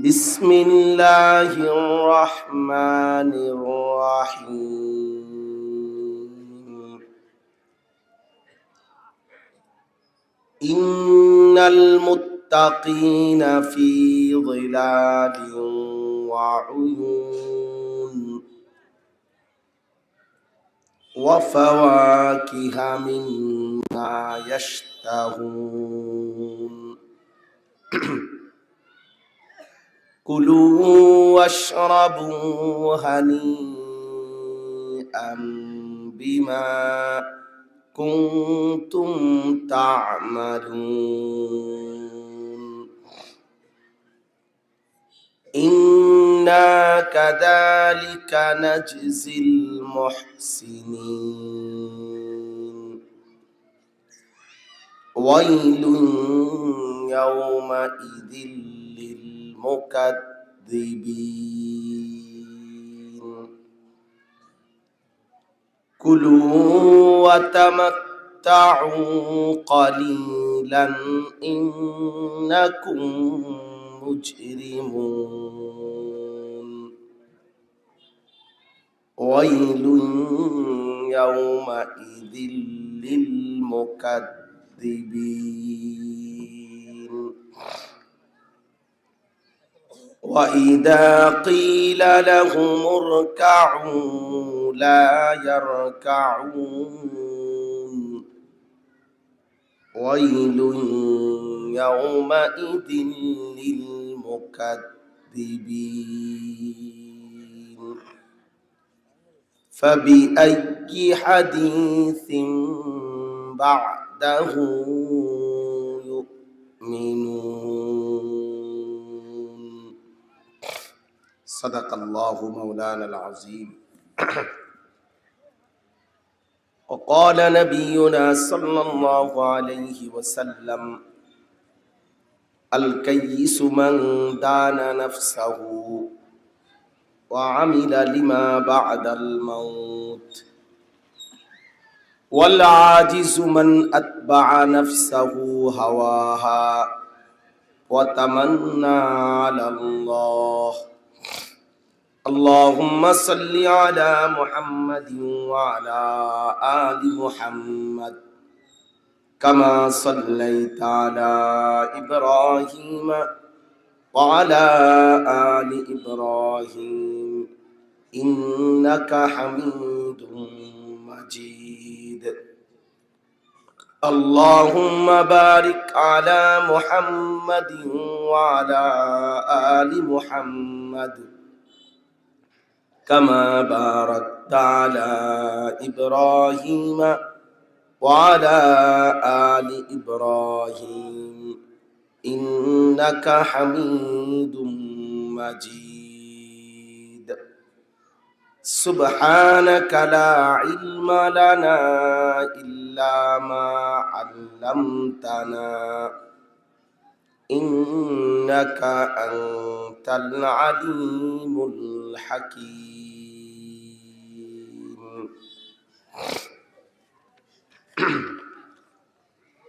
بسم الله الرحمن الرحيم. إن المتقين في ظلال وعيون وفواكه مما يشتهون كلوا واشربوا هنيئا بما كنتم تعملون إنا كذلك نجزي المحسنين ويل يومئذ للمكذبين كلوا وتمتعوا قليلا إنكم مجرمون ويل يومئذ للمكذبين وإذا قيل لهم اركعوا لا يركعون ويل يومئذ للمكذبين فبأي حديث بعده يؤمنون صدق الله مولانا العظيم. وقال نبينا صلى الله عليه وسلم الكيس من دان نفسه وعمل لما بعد الموت والعاجز من أتبع نفسه هواها وتمنى على الله. اللهم صل على محمد وعلى آل محمد كما صليت على إبراهيم وعلى آل إبراهيم إنك حميد مجيد. اللهم بارك على محمد وعلى آل محمد كما باركت على إبراهيم وعلى آل إبراهيم إنك حميد مجيد. سبحانك لا علم لنا إلا ما علمتنا إنك أنت العليم الحكيم.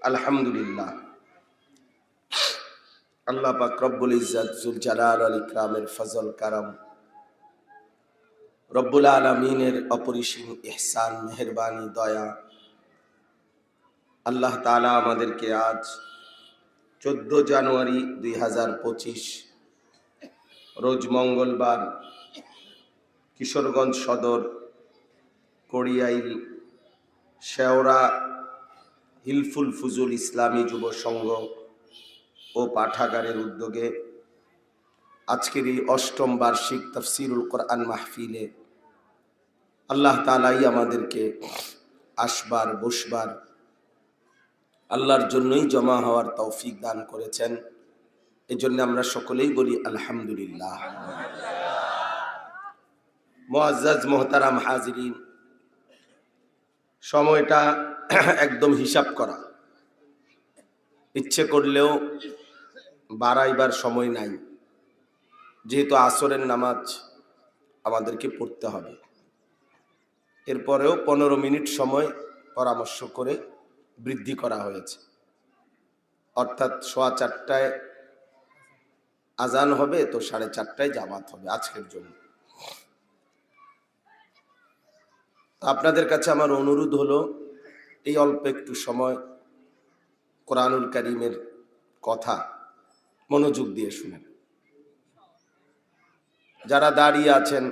আলহামদুলিল্লাহ, আল্লাহ পাক রব্বুল ইজ্জত জুল জালাল ওয়াল ইকরামের ফজল কারাম, রব্বুল আলামিনের অপরিসীম ইহসান মেহেরবানি দয়া, আল্লাহ তাআলা আমাদেরকে আজ 14 জানুয়ারি 2025 রোজ মঙ্গলবার কিশোরগঞ্জ সদর কড়িয়াইল শেওড়া হিলফুল ফুজুল ইসলামী যুব সংঘ ও পাঠাগারের উদ্যোগে আজকের এই 8ম বার্ষিক তাফসীরুল কোরআন মাহফিলে আল্লাহ তাআলাই আমাদেরকে আসবার বসবার আল্লাহর জন্যই জমা হওয়ার তৌফিক দান করেছেন। এজন্য আমরা সকলেই বলি আলহামদুলিল্লাহ। মুআজ্জাজ মুহতারাম হাজিরিন, সময়টা একদম হিসাব করা, ইচ্ছে করলেও বাড়াইবার সময় নাই, যেহেতু আসরের নামাজ আমাদেরকে পড়তে হবে। এরপরেও 15 মিনিট সময় পরামর্শ করে বৃদ্ধি করা হয়েছে, অর্থাৎ 4:15 আজান হবে তো 4:30টায় জামাত হবে আজকের জন্য। আপনাদের কাছে আমার অনুরোধ হলো, এই অল্প একটু সময় কোরআনুল কারীমের কথা মনোযোগ দিয়ে শুনেন। যারা দাঁড়িয়ে আছেন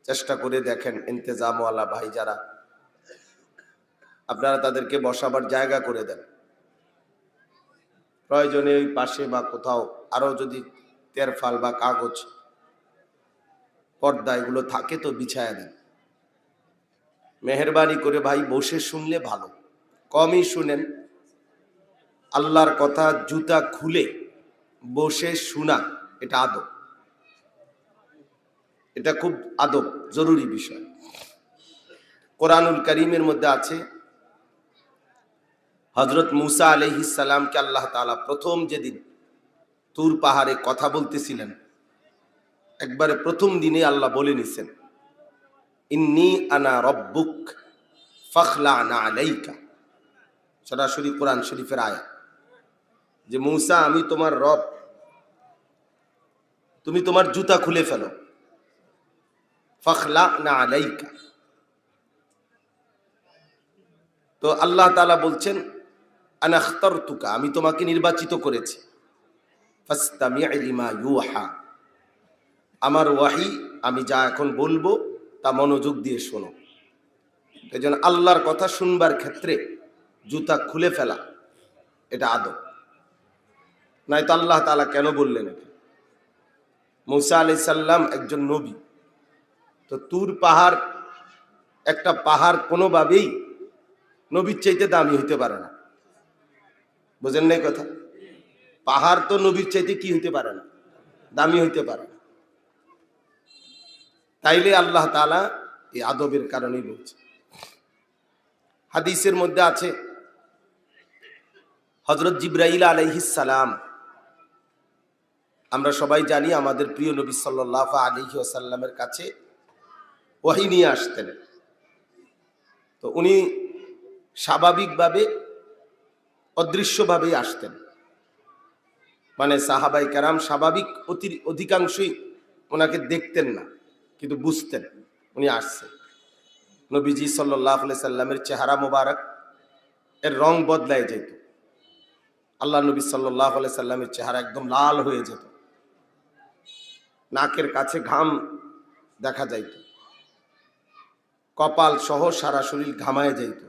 চেষ্টা করে দেখেন, ইন্তেজামওয়ালা ভাই যারা, আপনারা তাদেরকে বসাবার জায়গা করে দেন। প্রয়োজনে ওই পাশে বা কোথাও আরো যদি তেরফাল বা কাগজ পর্দা এগুলো থাকে তো বিছায়া দেন। মেহেরবানি করে ভাই বসে শুনলে ভালো, কমই শুনেন। আল্লাহর কথা জুতা খুলে বসে শোনা এটা আদব, এটা খুব আদব, জরুরি বিষয়। কোরআনুল কারীমের মধ্যে আছে হযরত মুসা আলাইহিস সালামকে আল্লাহ তাআলা প্রথম যেদিন তুর পাহাড়ে কথা বলতেছিলেন, একবারে প্রথম দিনে আল্লাহ বলে নিছেন, ইন্নী আনা রব্বুক ফাখলা'না আলাইকা। সরাসরি কোরআন শরীফের আয়াত যে মুসা আমি তোমার রব, তুমি তোমার জুতা খুলে ফেলো। ফাখলা'না আলাইকা। তো আল্লাহ তাআলা বলছেন আনা আখতারতুকা, আমি তোমাকে নির্বাচিত করেছি। ফাসতামি' লিমা ইউহা, আমার ওয়াহি আমি যা এখন বলবো তা মনোযোগ দিয়ে শোনো। এজন্য আল্লাহর কথা শুনবার ক্ষেত্রে জুতা খুলে ফেলা এটা আদব। নয়তো আল্লাহ তাআলা কেন বললেন এটা? মুসা আলাইহিস সালাম একজন নবী, তো তুর পাহাড় একটা পাহাড় কোনোভাবেই নবীর চাইতে দামি হইতে পারে না। বুঝেন নাই কথা? পাহাড় তো নবীর চাইতে কি হইতে পারে না, দামি হইতে পারে না। তাইলে আল্লাহ তাআলা এই আদবের কারণেই বলছে। হাদিসের মধ্যে আছে হযরত জিবরাইল আলাইহিস সালাম, আমরা সবাই জানি আমাদের প্রিয় নবী সাল্লাল্লাহু আলাইহি ওয়াসাল্লামের কাছে ওহী নিয়ে আসতেন। তো উনি স্বাভাবিকভাবে অদৃশ্যভাবেই আসতেন, মানে সাহাবায়ে কেরাম স্বাভাবিক অধিকাংশই ওনাকে দেখতেন না, কিন্তু বুঝতেন উনি আসছেন। নবীজি সাল্লাল্লাহু আলাইহি সাল্লামের চেহারা মোবারক এর রং বদলায় যেত। আল্লাহ নবী সাল্লাল্লাহু আলাইহি সাল্লামের চেহারা একদম লাল হয়ে যেত, নাকের কাছে ঘাম দেখা যাইত, কপাল সহ সারা শরীর ঘামায় যাইত।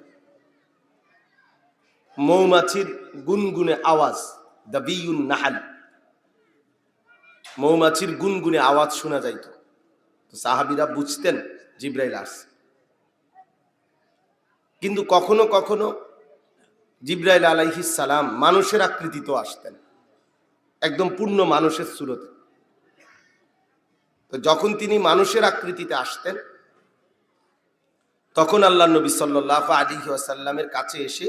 মৌমাছির গুনগুনে আওয়াজ, দাবিউন নাহাল, মৌমাছির গুনগুনে আওয়াজ শোনা যাইত। তো সাহাবীরা বুঝতেন জিবরাইল আসছে। কিন্তু কখনো কখনো জিবরাইল আলাইহিস সালাম মানুষের আকৃতিতে আসতেন, একদম পূর্ণ মানুষের সুরতে। তো যখন তিনি মানুষের আকৃতিতে আসতেন, তখন আল্লাহ নবী সাল্লাল্লাহু আলাইহি ওয়াসাল্লামের কাছে এসে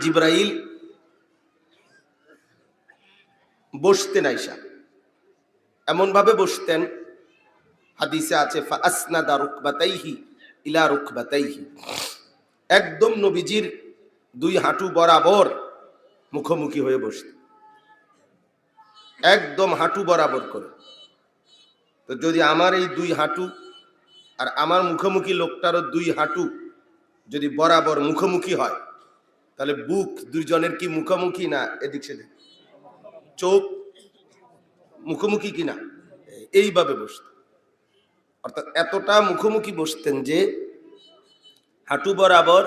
জিবরাইল বসতেন। আয়েশা এমন ভাবে বসতেন, হাদিসে আছে ফাসনাদা রুকবাতাইহি ইলা রুকবাতাইহি, একদম নবীজির দুই হাঁটু বরাবর মুখোমুখি হয়ে বসতেন, একদম হাঁটু বরাবর করে। তো যদি আমার এই দুই হাঁটু আর আমার মুখোমুখি লোকটারও দুই হাঁটু যদি বরাবর মুখোমুখি হয়, তাহলে বুক দুইজনের কি মুখোমুখি না এদিক সেদিক, চোখ মুখোমুখি কিনা, এইভাবে বসতেন। অর্থাৎ এতটা মুখোমুখি বসতেন যে হাঁটু বরাবর,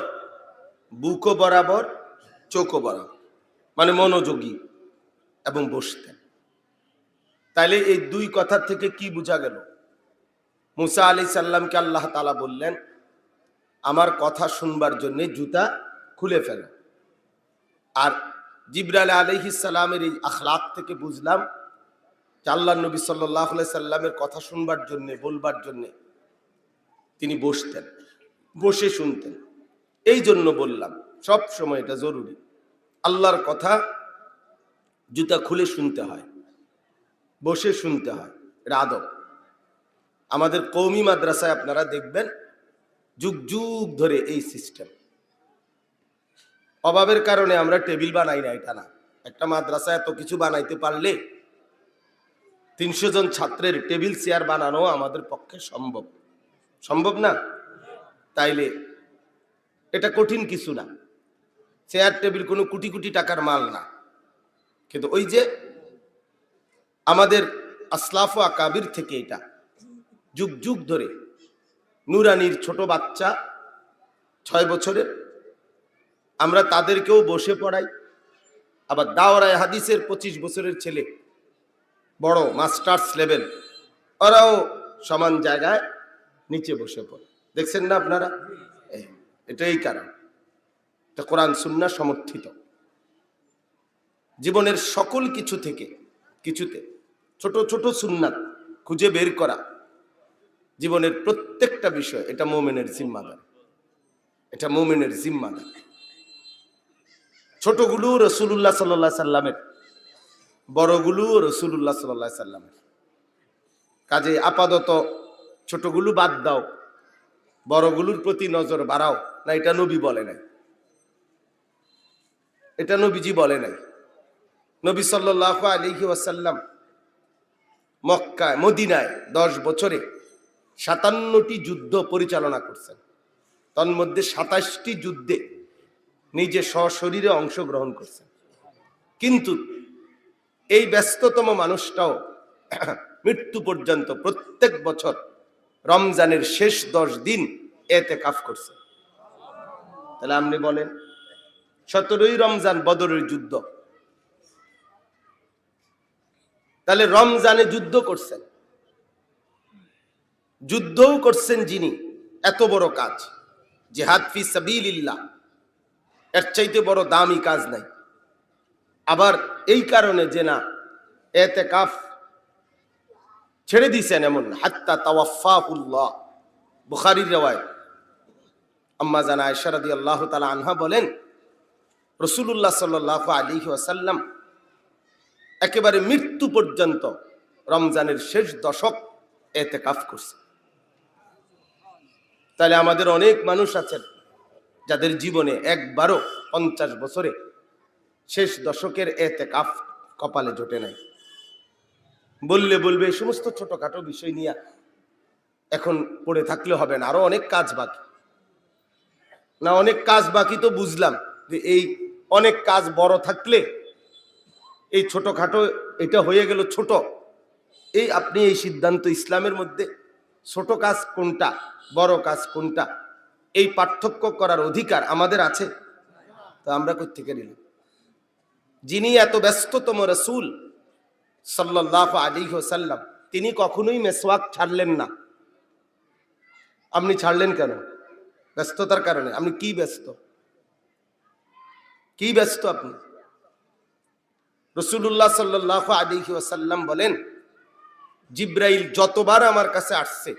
বুকও বরাবর, চোখও বরাবর, মানে মনোযোগী এবং বসতেন। তাইলে এই দুই কথা থেকে কি বোঝা গেল? মুসা আলাইহিস সালামকে আল্লাহ তাআলা বললেন আমার কথা শুনবার জন্য জুতা খুলে ফেলো। আর জিবরাইল আলাইহিস সালামের এই আখলাক থেকে বুঝলাম যে আল্লাহর নবী সাল্লাল্লাহু আলাইহি সাল্লামের কথা শুনবার জন্য, বলবার জন্য তিনি বসতেন, বসে শুনতেন। এই জন্য বললাম সব সময় এটা জরুরি, আল্লাহর কথা জুতা খুলে শুনতে হয়, বসে শুনতে হয়, এটা আদব। আমাদের কওমি মাদ্রাসায় আপনারা দেখবেন যুগ যুগ ধরে এই সিস্টেম। অভাবের কারণে আমরা টেবিল বানাই না, এটা না, একটা মাদ্রাসা এত কিছু বানাইতে পারলে 300 জন ছাত্রের টেবিল চেয়ার বানানো আমাদের পক্ষে সম্ভব, সম্ভব না? তাইলে এটা কঠিন কিছু না, চেয়ার টেবিল কোনো কোটি কোটি টাকার মাল না। কিন্তু ওই যে আমাদের আসলাফ ও আকাবির থেকে এটা যুগ যুগ ধরে, নুরানির ছোট বাচ্চা 6 বছরের, আমরা তাদেরকেও বসে পড়াই। আবার দাওরায়ে হাদিসের 25 বছরের ছেলে, বড় মাস্টার্স লেভেল, ওরাও সমান জায়গায় নিচে বসে পড়ে। দেখছেন না আপনারা? এটাই কারণ, এটা কোরআন সুন্নাহ সমর্থিত। জীবনের সকল কিছু থেকে কিছুতে ছোট ছোট সুন্নাত খুঁজে বের করা, জীবনের প্রত্যেকটা বিষয়, এটা মুমিনের জিম্মাদার, এটা মুমিনের জিম্মাদার। ছোটগুলো রাসূলুল্লাহ সাল্লাল্লাহু আলাইহি সাল্লামের, বড়গুলো রাসূলুল্লাহ সাল্লাল্লাহু আলাইহি সাল্লামের। কাজে আপাতত ছোটগুলো বাদ দাও, বড়গুলোর প্রতি নজর বাড়াও না। এটা নবী বলে নাই, এটা নবীজি বলে নাই। নবী সাল্লাল্লাহু আলাইহি ওয়াসাল্লাম মক্কায়, মদিনায় 10 বছরে 57টি যুদ্ধ পরিচালনা করছেন। তন্মধ্যে 27টি যুদ্ধে নিজে সশরীরে অংশগ্রহণ করছেন। কিন্তু এই ব্যস্ততম মানুষটাও মৃত্যু পর্যন্ত প্রত্যেক বছর রমজানের শেষ 10 দিন ইতিকাফ করছে। তাহলে আপনি বলেন, 17ই রমজান বদরের যুদ্ধ, তাহলে রমজানে যুদ্ধ করছেন, যুদ্ধও করছেন যিনি, এত বড় কাজ, জিহাদ ফি সাবিলিল্লাহ, এর চাইতে বড় দামি কাজ নাই। আবার এই কারণে যে না ইতিকাফ ছেড়ে দিয়েছেন এমন, হাত্তা তাওয়াফাহুল্লাহ, বুখারীর riwayat। আম্মা জান আয়েশা রাদিয়াল্লাহু তাআলা আনহা বলেন, রাসূলুল্লাহ সাল্লাল্লাহু আলাইহি ওয়াসাল্লাম একেবারে মৃত্যু পর্যন্ত রমজানের শেষ দশক ইতিকাফ করছে। তাহলে আমাদের অনেক মানুষ আছেন যাদের জীবনে একবারও 50 বছরে শেষ দশকের ইতিকাফ কপালে জোটে নাই। বললে বলবে এই সমস্ত ছোটখাটো বিষয় নিয়ে এখন পড়ে থাকলে হবে না, আরো অনেক কাজ বাকি। না, অনেক কাজ বাকি তো বুঝলাম, যে এই অনেক কাজ বড় থাকলে এই ছোটখাটো এটা হয়ে গেল ছোট। এই আপনি এই সিদ্ধান্ত, ইসলামের মধ্যে ছোট কাজ কোনটা, বড় কাজ কোনটা, এই পার্থক্য করার অধিকার আমাদের আছে? তো আমরা কই থেকে নিলাম? যিনি এত ব্যস্ততম রাসূল সাল্লাল্লাহু আলাইহি ওয়াসাল্লাম, তিনি কখনোই মেসওয়াক ছাড়লেন না। আপনি ছাড়লেন কেন? ব্যস্ততার কারণে। আপনি কি ব্যস্ত, কি ব্যস্ত আপনি? রাসূলুল্লাহ সাল্লাল্লাহু আলাইহি ওয়াসাল্লাম বলেন, জিব্রাইল যতবার আমার কাছে আসছে,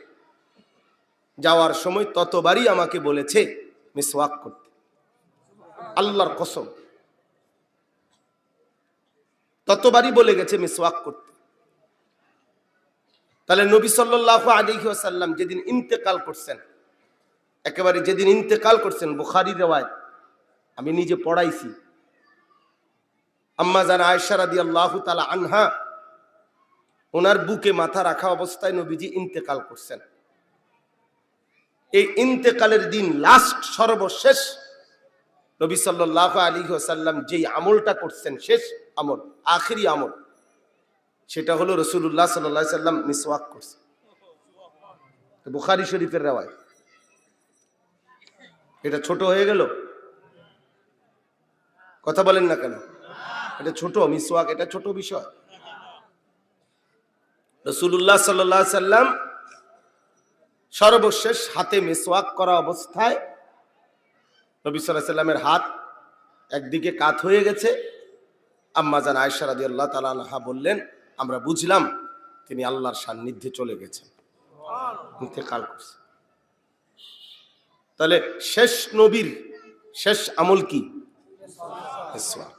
যাওয়ার সময় ততবারই আমাকে বলেছে মিসওয়াক করতে। আল্লাহর কসম, ততবারই বলে গেছে মিসওয়াক করতে। তাহলে নবী সাল্লাল্লাহু আলাইহি ওয়াসাল্লাম যেদিন ইন্তেকাল করছেন, একেবারে যেদিন ইন্তেকাল করছেন, বুখারীর riwayat, আমি নিজে পড়াইছি। আম্মা জান আয়েশা রাদিয়াল্লাহু তাআলা আনহা, ওনার বুকে মাথা রাখা অবস্থায় নবীজি ইন্তেকাল করছেন। এই ইন্তেকালের দিন লাস্ট, সর্বশেষ নবী সাল্লাল্লাহু আলাইহি ওয়াসাল্লাম যেই আমলটা করছেন, শেষ আমল, আখেরি আমল, সেটা হলো রাসূলুল্লাহ সাল্লাল্লাহু আলাইহি ওয়াসাল্লাম মিসওয়াক করছেন। বুখারী শরীফের riwayat। এটা ছোট হয়ে গেল? কথা বলেন না কেন? এটা ছোট মিসওয়াক, এটা ছোট বিষয়? রাসূলুল্লাহ সাল্লাল্লাহু আলাইহি ওয়াসাল্লাম সর্বশেষ হাতে মিসওয়াক করা অবস্থায় নবী সাল্লাল্লাহু আলাইহি ওয়াসাল্লামের হাত একদিকে কাত হয়ে গেছে। আম্মা জান আয়েশা রাদিয়াল্লাহু তাআলা আনহা বললেন, আমরা বুঝলাম তিনি আল্লাহর সান্নিধ্যে চলে গেছেন, ইন্তেকাল করছেন। তাহলে শেষ নবীর শেষ আমল কি? মিসওয়াক।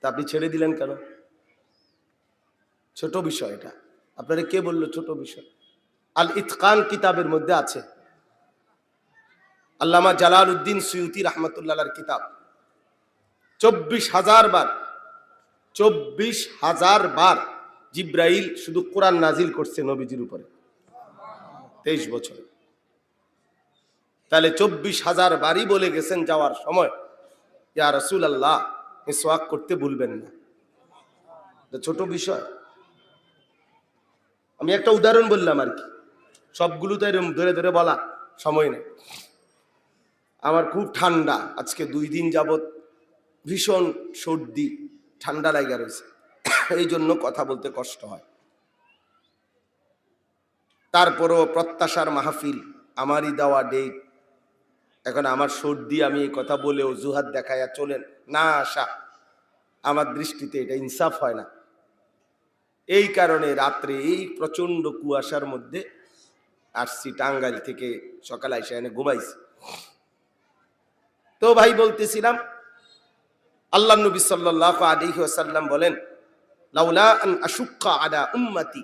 তা আপনি ছেড়ে দিলেন কেন? ছোট বিষয় এটা? আপনারা কে বললো ছোট বিষয়? আল ইতকান কিতাবের মধ্যে আছে, আল্লামা জালালউদ্দিন সুয়ুতি রাহমাতুল্লাহ আলাইহির কিতাব, 24,000 বার 24,000 বার জিব্রাইল শুধু কোরআন নাজিল করছে নবীজির উপরে 23 বছরে। তাহলে 24,000 বারই বলে গেছেন যাওয়ার সময়, ইয়া রাসূলুল্লাহ মিসওয়াক করতে ভুলবেন না। এটা ছোট বিষয়। আমি একটা উদাহরণ বললাম আর কি, সবগুলো তো এরকম ধরে ধরে বলা সময় নেই। আমার খুব ঠান্ডা, আজকে 2 দিন যাবত ভীষণ সর্দি, ঠান্ডা লাগা রয়েছে, এই জন্য কথা বলতে কষ্ট হয়। তারপরও প্রত্যাশার মাহফিল, আমারই দেওয়া ডেট, এখন আমার সর্দি, আমি এই কথা বলে অজুহাত দেখাইয়া চলেন না আসা, আমার দৃষ্টিতে এটা ইনসাফ হয় না। এই কারণে রাত্রে এই প্রচন্ড কুয়াশার মধ্যে আসছি টাঙ্গাইল থেকে, সকালে এসে এনে ঘুমাইছি। তো ভাই বলতেছিলাম, আল্লাহ নবী সাল্লাল্লাহু আলাইহি ওয়াসাল্লাম বলেন, লাউলা আন আশুক্কা আলা উম্মতি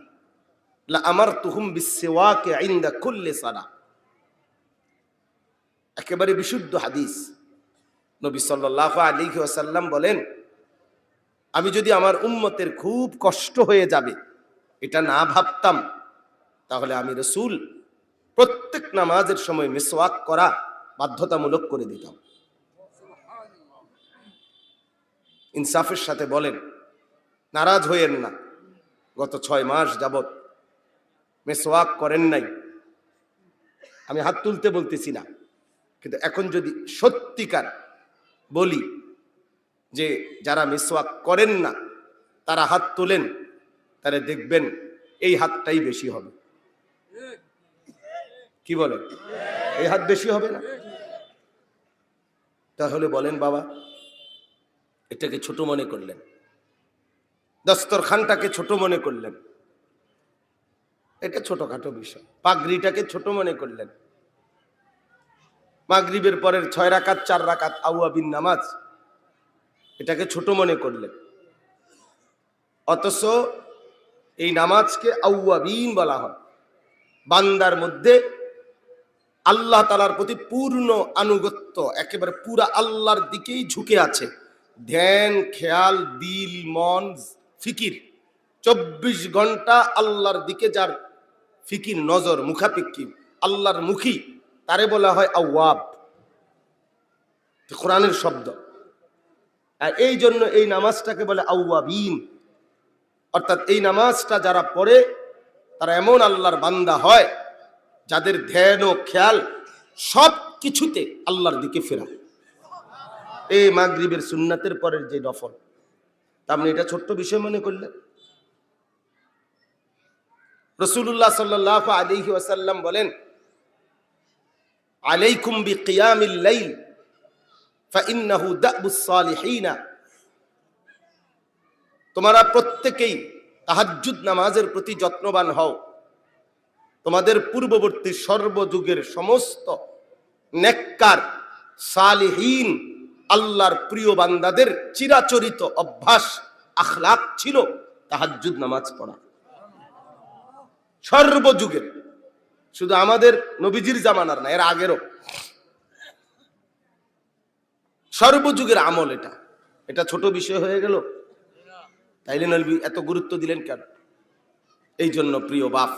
লা আমারতুহুম বিসওয়াক ইনদা কুল্লি সালাহ। একেবারে বিশুদ্ধ হাদিস। নবী সাল্লাল্লাহু আলাইহি ওয়াসাল্লাম বলেন, আমি যদি আমার উম্মতের খুব কষ্ট হয়ে যাবে এটা না ভাবতাম, তাহলে আমি রাসূল প্রত্যেক নামাজের সময় মিসওয়াক করা বাধ্যতামূলক করে দিতাম। ইনসাফের সাথে বলেন, নারাজ হইয়েন না, গত 6 মাস যাবত মিসওয়াক করেন নাই, আমি হাত তুলতে বলতেছি না, কিন্তু এখন যদি সত্যিকার বলি যে যারা মিসওয়াক করেন না তারা হাত তোলেন, তাহলে দেখবেন এই হাতটাই বেশি হবে। কি বলে, এই হাত বেশি হবে না? তাহলে বলেন বাবা, এটাকে ছোট মনে করলেন, দস্তরখানটাকে ছোট মনে করলেন, এটা ছোটখাটো বিষয়। পাগড়িটাকে ছোট মনে করলেন, মাগরিবের পরের 6 রাকাত 4 রাকাত আওয়াবিন নামাজ, এটাকে ছোট মনে করলেন। অথচ এই নামাজকে আওয়াবিন বলা হয়। বান্দার মধ্যে আল্লাহ তাআলার প্রতি পূর্ণ আনুগত্য, একেবারে পুরা আল্লাহর দিকেই ঝুঁকে আছে, ধ্যান, খেয়াল, দিল, মন, ফিকির 24 ঘন্টা আল্লাহর দিকে যার ফিকির, নজর, মুখাপেক্ষী, আল্লাহর মুখী, তারে বলা হয় আওয়াব, কোরআনের শব্দ। আর এই জন্য এই নামাজটাকে বলে আওয়াবিন। অর্থাৎ এই নামাজটা যারা পড়ে তারা এমন আল্লাহর বান্দা হয় যাদের ধ্যান ও খেয়াল সব কিছুতে আল্লাহর দিকে ফেরা। এই মাগরিবের সুন্নাতের পরের যে নফল, তা আপনি এটা ছোট্ট বিষয় মনে করলেন? রাসূলুল্লাহ সাল্লাল্লাহু আলাইহি ওয়াসাল্লাম বলেন, আলাইকুম বিকিয়ামিল লাইল ফাইন্নাহু দাবুস সালিহিনা। তোমরা প্রত্যেকেই তাহাজ্জুদ নামাজের প্রতি যত্নবান হও, তোমাদের পূর্ববর্তী সর্বযুগের সমস্ত নেককার সালিহীন আল্লাহর প্রিয় বান্দাদের চিরাচরিত অভ্যাস, আখলাক ছিল তাহাজ্জুদ নামাজ পড়া। সর্বযুগের, শুধু আমাদের নবীজির জামানার না, এর আগেরও সর্বযুগের আমল এটা। এটা ছোট বিষয় হয়ে গেল? তাইলে নবী এত গুরুত্ব দিলেন কেন? এই জন্য প্রিয় বাপ,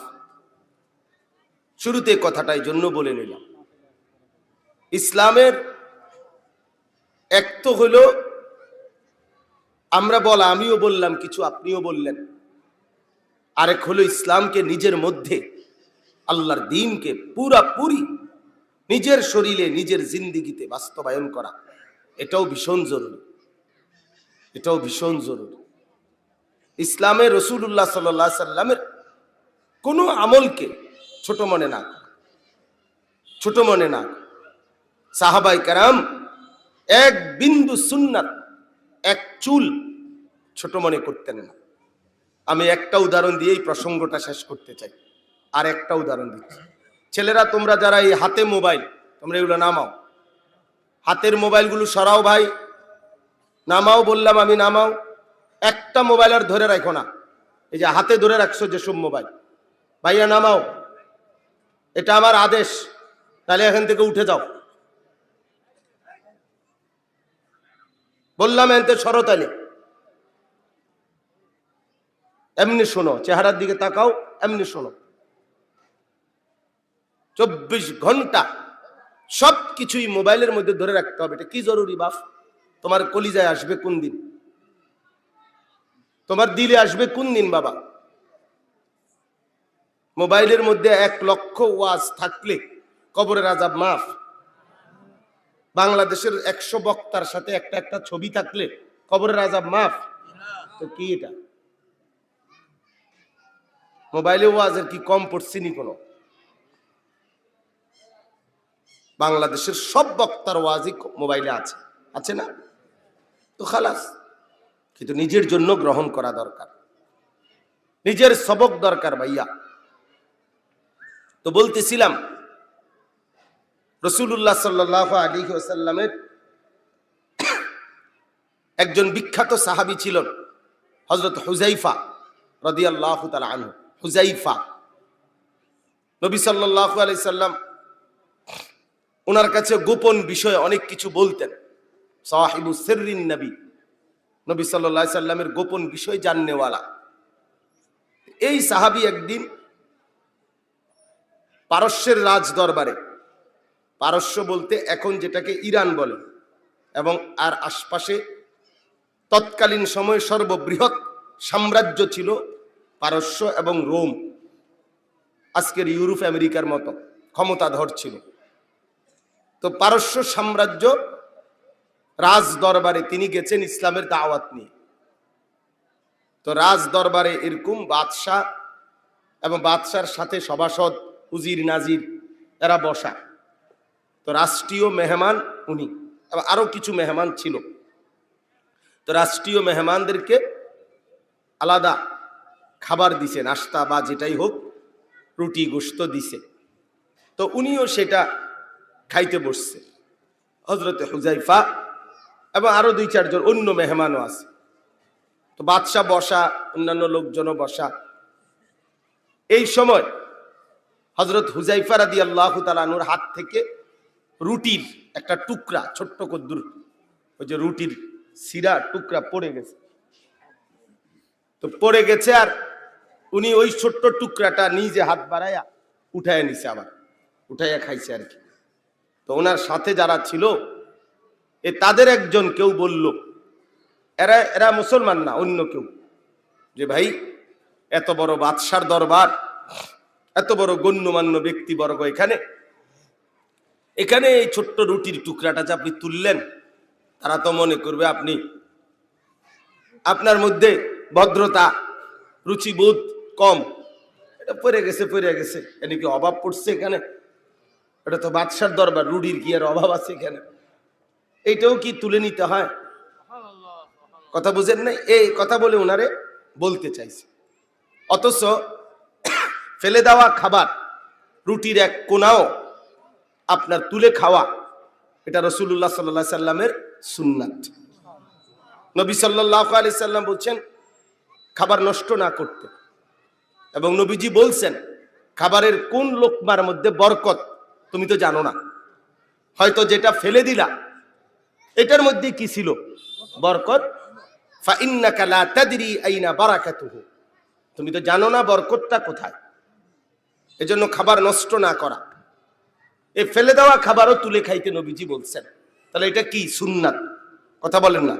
শুরুতে কথাটা এই জন্য বলে নিলাম, ইসলামের এক তো হলো আমরা বলা, আমিও বললাম কিছু, আপনিও বললেন, আরেক হলো ইসলামকে নিজের মধ্যে, আল্লাহর দ্বীনকে পুরাপুরি নিজের শরীরে, নিজের জিন্দিগিতে বাস্তবায়ন করা। এটাও ভীষণ জরুরি, এটাও ভীষণ জরুরি। ইসলামে রাসূলুল্লাহ সাল্লাল্লাহু আলাইহি সাল্লামের কোনো আমলকে ছোট মনে না, ছোট মনে না। সাহাবায়ে কেরাম এক বিন্দু সুন্নাত, এক চুল ছোট মনে করতেন না। আমি একটা উদাহরণ দিয়েই প্রসঙ্গটা শেষ করতে চাই। আর একটা উদাহরণ দিচ্ছি। ছেলেরা, তোমরা যারা এই হাতে মোবাইল, তোমরা এগুলো নামাও, হাতের মোবাইলগুলো সরাও ভাই, নামাও বললাম আমি, নামাও। একটা মোবাইল আর ধরে রাখো না, এই যে হাতে ধরে রাখছো যেসব মোবাইল, ভাইয়া নামাও, এটা আমার আদেশ, তাহলে এখান থেকে উঠে যাও। বললাম এনতে সরো, তাহলে এমনি শোনো, চেহারার দিকে তাকাও, এমনি শোনো। 24 ঘন্টা সব কিছুই মোবাইলের মধ্যে ধরে রাখতে হবে। এটা কি জরুরি বাপ? তোমার কলিজায় আসবে কোন দিন? তোমার দিলে আসবে কোন দিন বাবা? মোবাইলের মধ্যে 1 লক্ষ ওয়াজ থাকলে কবরের আযাব মাফ। বাংলাদেশের 100 বক্তার সাথে একটা একটা ছবি থাকলে কবরের আযাব মাফ। তো কি এটা? মোবাইলে ওয়াজের কি কম পড়ছিনি কোনো? বাংলাদেশের সব বক্তার ওয়াজই মোবাইলে আছে, আছে না? তো খালাস। কিন্তু নিজের জন্য গ্রহণ করা দরকার, নিজের সবক দরকার ভাইয়া। তো বলতেছিলাম রাসূলুল্লাহ সাল্লাল্লাহু আলাইহি ওয়াসাল্লামের একজন বিখ্যাত সাহাবী ছিলেন হযরত হুযায়ফা রাদিয়াল্লাহু তাআলা আনহু। হুযায়ফা, নবী সাল্লাল্লাহু আলাইহি সাল্লাম ওনার কাছে গোপন বিষয়ে অনেক কিছু বলতেন। সাহিবু সিররিন নবী, নবী সাল্লাল্লাহু আলাইহি সাল্লামের গোপন বিষয় জাননেওয়ালা। এই সাহাবী একদিন পারস্যের রাজ দরবারে, পারস্য বলতে এখন যেটাকে ইরান বলে, এবং আর আশপাশে তৎকালীন সময়ে সর্ববৃহৎ সাম্রাজ্য ছিল পারস্য এবং রোম। আজকের ইউরোপ আমেরিকার মতো ক্ষমতাধর ছিল। তো পারস্য সাম্রাজ্য রাজ দরবারে তিনি গেছেন ইসলামের দাওয়াত নিয়ে। তো রাজ দরবারে এরকম বাদশাহ এবং বাদশার সাথে সভাসদ, উজির, নাজির এরা বসা। তো রাষ্ট্রীয় মেহমান উনি, এবং আরো কিছু মেহমান ছিল। তো রাষ্ট্রীয় মেহমানদেরকে আলাদা খাবার দিছে, নাস্তা বা যেটাই হোক, রুটি গোশত দিছে। তো উনিও সেটা খাইতে বসছে, হযরতে হুযায়ফা এবং আরো 2-4 জন অন্য মেহমানও আছে। তো বাদশাহ বসা, অন্যান্য লোকজনও বসা। এই সময় হযরত হুযায়ফা রাদিয়াল্লাহু তাআলা আনহুর হাত থেকে রুটির একটা টুকরা, ছোট্ট কদ্দুর, ওই যে রুটির সিরা টুকরা পড়ে গেছে। তো পড়ে গেছে, আর উনি ওই ছোট্ট টুকরাটা নিজে হাত বাড়াইয়া উঠাইয়া নিছে, আবার উঠাইয়া খাইছে আর কি। তো ওনার সাথে যারা ছিল তাদের একজন কেউ বলল, এরা এরা মুসলমান না, অন্য কেউ, যে ভাই এত বড় বাদশার দরবার, এত বড় গণ্যমান্য ব্যক্তিবর্গ এখানে, এখানে এই ছোট্ট রুটির টুকরাটা যে আপনি তুললেন, তারা তো মনে করবে আপনি, আপনার মধ্যে ভদ্রতা, রুচিবোধ কম। এটা পড়ে গেছে, পড়ে গেছে, এনে কি অভাব পড়ছে এখানে? এটা তো বাদশার দরবার, রুটির কি আর অভাব আছে এখানে? এইটাও কি তুলে নিতে হয়? কথা বুঝেন নাই? এই কথা বলে ওনারে বলতে চাইছে। অথচ ফেলে দেওয়া খাবার, রুটির এক কোনাও আপনার তুলে খাওয়া, এটা রাসূলুল্লাহ সাল্লাল্লাহু আলাইহি সাল্লামের সুন্নাত। নবী সাল্লাল্লাহু আলাইহি সাল্লাম বলছেন খাবার নষ্ট না করতে, এবং নবীজি বলছেন খাবারের কোন লোকমার মধ্যে বরকত তুমি তো জানো না, হয়তো যেটা ফেলে দিলা এটার মধ্যে কি ছিল বরকত। ফা ইন্নাকা লা তাদরি আইনা বারাকাতুহু, তুমি তো জানো না বরকতটা কোথায়। এজন্য খাবার নষ্ট না করা। এই ফেলে দেওয়া খাবারও তুলে খাইতে নবীজি বলছেন। তাহলে এটা কি সুন্নাত? কথা বলেন না?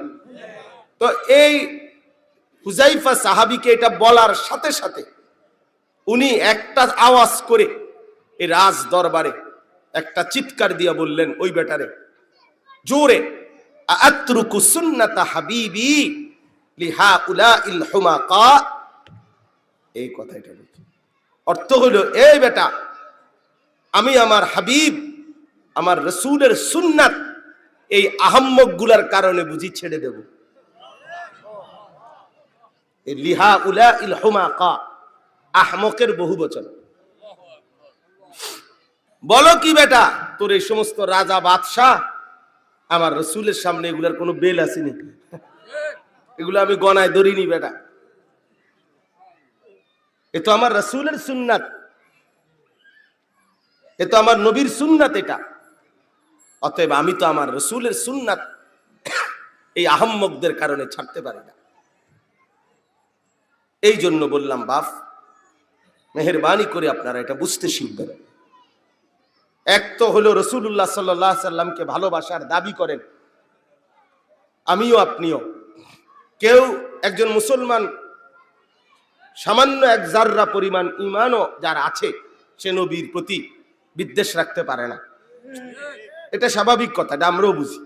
তো এই হুযায়ফা সাহাবীকে এটা বলার সাথে সাথে উনি একটা আওয়াজ করে এই রাজ দরবারে একটা চিৎকার দিয়া বললেন ওই বেটারে জোরে, আতরুকু সুন্নাতা হাবিবি লিহাউলাইল হুমাকা। এই কথাটা বলছে, অর্থ হলো, এই বেটা, আমি আমার হাবিব, আমার রাসূলের সুন্নাত এই আহাম্মক গুলার কারণে বুঝি ছেড়ে দেব। এই লিহাউলাইল হুমাকা আহমকের বহু বচন। বলো কি বেটা, তোর এই সমস্ত রাজা বাদশাহ আমার রাসূলের সামনে এগুলার কোনো বেল আসেনি, এগুলো আমি গনায় ধরিনি বেটা, এ তো আমার রাসূলের সুন্নাত, এ তো আমার নবীর সুন্নাত এটা। অতএব আমি তো আমার রাসূলের সুন্নাত এই আহম্মকদের কারণে ছাড়তে পারি না। এই জন্য বললাম বাপ, মেহেরবানি করে আপনারা এটা বুঝতে শিখবেন। এক তো হলো রাসূলুল্লাহ সাল্লাল্লাহু আলাইহি সাল্লামকে ভালোবাসার দাবি করেন, আমিও আপনিও। কেউ একজন মুসলমান সামান্য এক জাররা পরিমাণ ঈমানও যার আছে, সে নবীর প্রতি বিদ্বেষ রাখতে পারে না। এটা স্বাভাবিক কথা, এটা আমরাও বুঝি।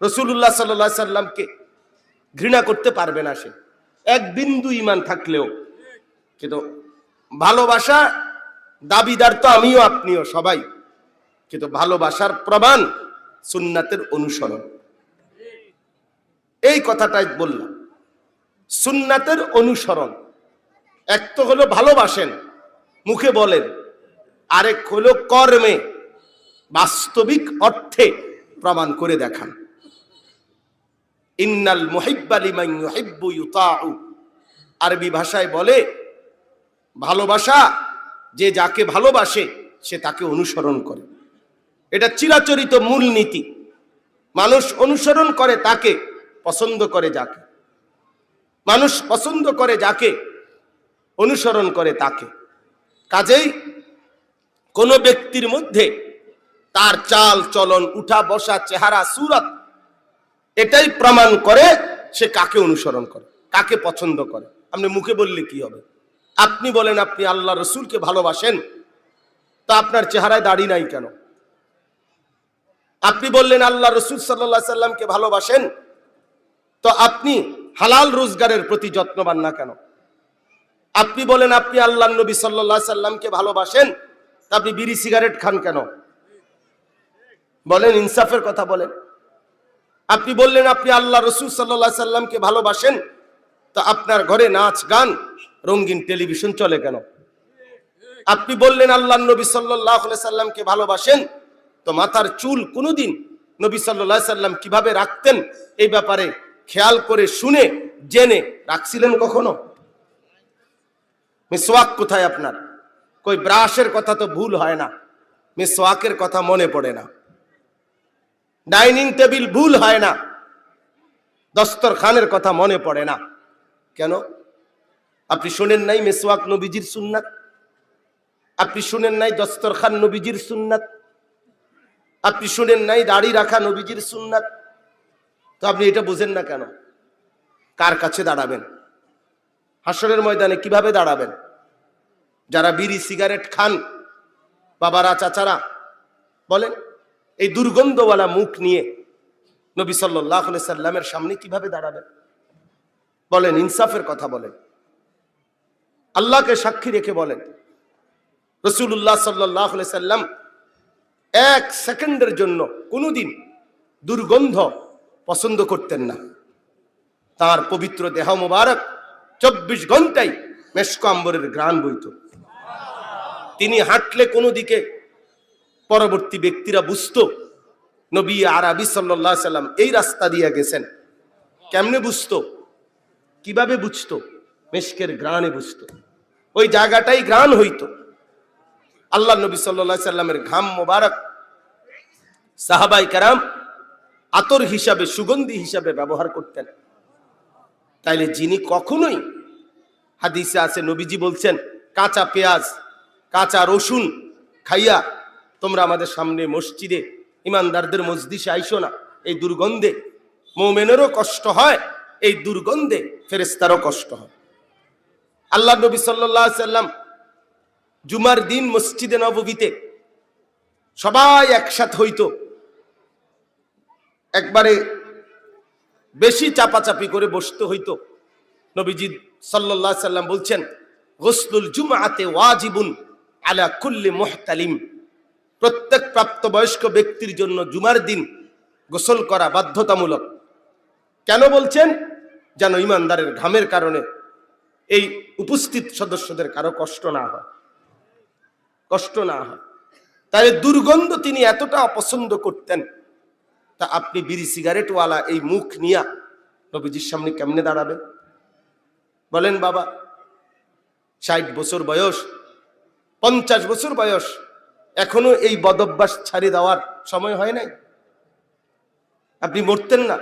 রাসূলুল্লাহ সাল্লাল্লাহু আলাইহি সাল্লামকে ঘৃণা করতে পারবে না সে, এক বিন্দু ঈমান থাকলেও। কিন্তু ভালোবাসা দাবিদার তো আমিও আপনিও সবাই, কিন্তু ভালোবাসার প্রমাণ সুন্নাতের অনুসরণ। এই কথাটাই বললাম, সুন্নাতের অনুসরণ। এক তো হলো ভালোবাসেন, মুখে বলেন, আরেক হলো কর্মে বাস্তবিক অর্থে প্রমাণ করে দেখান। ইন্নাল মুহিব্বা লিমান ইউহিব্বু ইউতাউ, আরবি ভাষায় বলে ভালোবাসা, যে যাকে ভালোবাসে সে তাকে অনুসরণ করে। এটা চিরাচরিত মূলনীতি। মানুষ অনুসরণ করে তাকে, পছন্দ করে যাকে। মানুষ পছন্দ করে যাকে, অনুসরণ করে তাকে। কাজেই কোন ব্যক্তির মধ্যে তার চাল চলন, উঠা বসা, চেহারা, সুরত, এটাই প্রমাণ করে সে কাকে অনুসরণ করে, কাকে পছন্দ করে। আপনি মুখে বললে কি হবে? আপনি বলেন আপনি আল্লাহ রসুলকে ভালোবাসেন, তা আপনার চেহারায় দাড়ি নাই কেন? আপনি বললেন আল্লাহ রসুল সাল্লাল্লাহু আলাইহি সাল্লামকে ভালোবাসেন, তো আপনি হালাল রোজগারের প্রতি যত্নবান না কেন? আপনি বলেন আপনি আল্লাহ নবী সাল্লাল্লাহু আলাইহি সাল্লামকে ভালোবাসেন, তা আপনি বিড়ি সিগারেট খান কেন? বলেন, ইনসাফের কথা বলেন। আপনি বললেন আপনি আল্লাহ রসুল সাল্লাল্লাহু আলাইহি সাল্লামকে ভালোবাসেন, তো আপনার ঘরে নাচ গান, রঙিন টেলিভিশন চলে কেন? আপনি বললেন আল্লাহ নবী সাল্লাল্লাহু আলাইহি সাল্লামকে ভালোবাসেন, তো মাথার চুল কোনোদিন নবী সাল্লাল্লাহু আলাইহি সাল্লাম কিভাবে রাখতেন এই ব্যাপারে খেয়াল করে শুনে জেনে রাখছিলেন কখনো? মিসওয়াক কোথায় আপনার? কই ব্রাশের কথা তো ভুল হয় না, মিসওয়াকের কথা মনে পড়ে না। ডাইনিং টেবিল ভুল হয় না, দস্তরখানের কথা মনে পড়ে না। কেন? আপনি শুনেন নাই মিসওয়াক নবীজির সুন্নাত? আপনি শুনেন নাই দস্তরখান নবীজির সুন্নাত? আপনি শুনেন নাই দাড়ি রাখা নবীজির সুন্নাত? তো আপনি এটা বুঝেন না কেন? কার কাছে দাঁড়াবেন? হাসরের ময়দানে কিভাবে দাঁড়াবেন? যারা বিড়ি সিগারেট খান, বাবারা, চাচারা, বলেন এই দুর্গন্ধওয়ালা মুখ নিয়ে নবী সাল্লাল্লাহু আলাইহি সাল্লামের সামনে কিভাবে দাঁড়াবেন? বলেন, ইনসাফের কথা বলেন। আল্লাহকে সাক্ষী রেখে বলেন, রাসূলুল্লাহ সাল্লাল্লাহু আলাইহি সাল্লাম এক সেকেন্ডের জন্য কোনোদিন দুর্গন্ধ পছন্দ করতেন না। তার পবিত্র দেহ মোবারক 24 ঘন্টাই মেশক আম্বরের ঘ্রাণ বইত। তিনি হাঁটলে কোনো দিকে পরবর্তী ব্যক্তিরা বুঝতো নবী আরবি সাল্লাল্লাহু আলাইহি সাল্লাম এই রাস্তা দিয়ে গেছেন। কেমনে বুঝতো? কিভাবে বুঝতো? মেশকের ঘ্রাণে বুঝতো। ওই জায়গাটাই ঘ্রাণ হইতো। আল্লাহ নবী সাল্লাল্লাহু আলাইহি সাল্লামের ঘাম মোবারক সাহাবায়ে কেরাম আতর হিসাবে, সুগন্ধি হিসাবে ব্যবহার করতেন। তাইলে যিনি কখনোই, হাদিসে আছে নবীজি বলছেন, কাঁচা পেঁয়াজ, কাঁচা রসুন খাইয়া তোমরা আমাদের সামনে মসজিদে, ইমানদারদের মজলিসে আইসো না। এই দুর্গন্ধে মুমিনেরও কষ্ট হয়, এই দুর্গন্ধে ফেরেশতারও কষ্ট হয়। আল্লাহ নবী সাল্লাল্লাহু আলাইহি সাল্লাম জুমার দিন মসজিদে নববীতে সবাই একসাথে হইতো। একবারে বেশি চাপাচাপি করে বসতে হইতো। নবীজি সাল্লাল্লাহু আলাইহি সাল্লাম বলছেন, গোসলুল জুমআতে ওয়াজিবুন আলা কুল্লি মুহতালিম, প্রত্যেক প্রাপ্তবয়স্ক ব্যক্তির জন্য জুমার দিন গোসল করা বাধ্যতামূলক। কেন বলছেন? যেন ইমানদারের ঘামের কারণে এই উপস্থিত সদস্যদের কারো কষ্ট না হয়, কষ্ট না হয়। তাই দুর্গন্ধ তিনি এতটা অপছন্দ করতেন। তা আপনি বিড়ি সিগারেটওয়ালা এই মুখ নিয়া নবীজির সামনে কেমনে দাঁড়াবেন? বলেন বাবা, 60 বছর বয়স, 50 বছর বয়স, এখনো এই বদভ্যাস ছাড়ি দেওয়ার সময় হয় নাই? আপনি মরতেন না?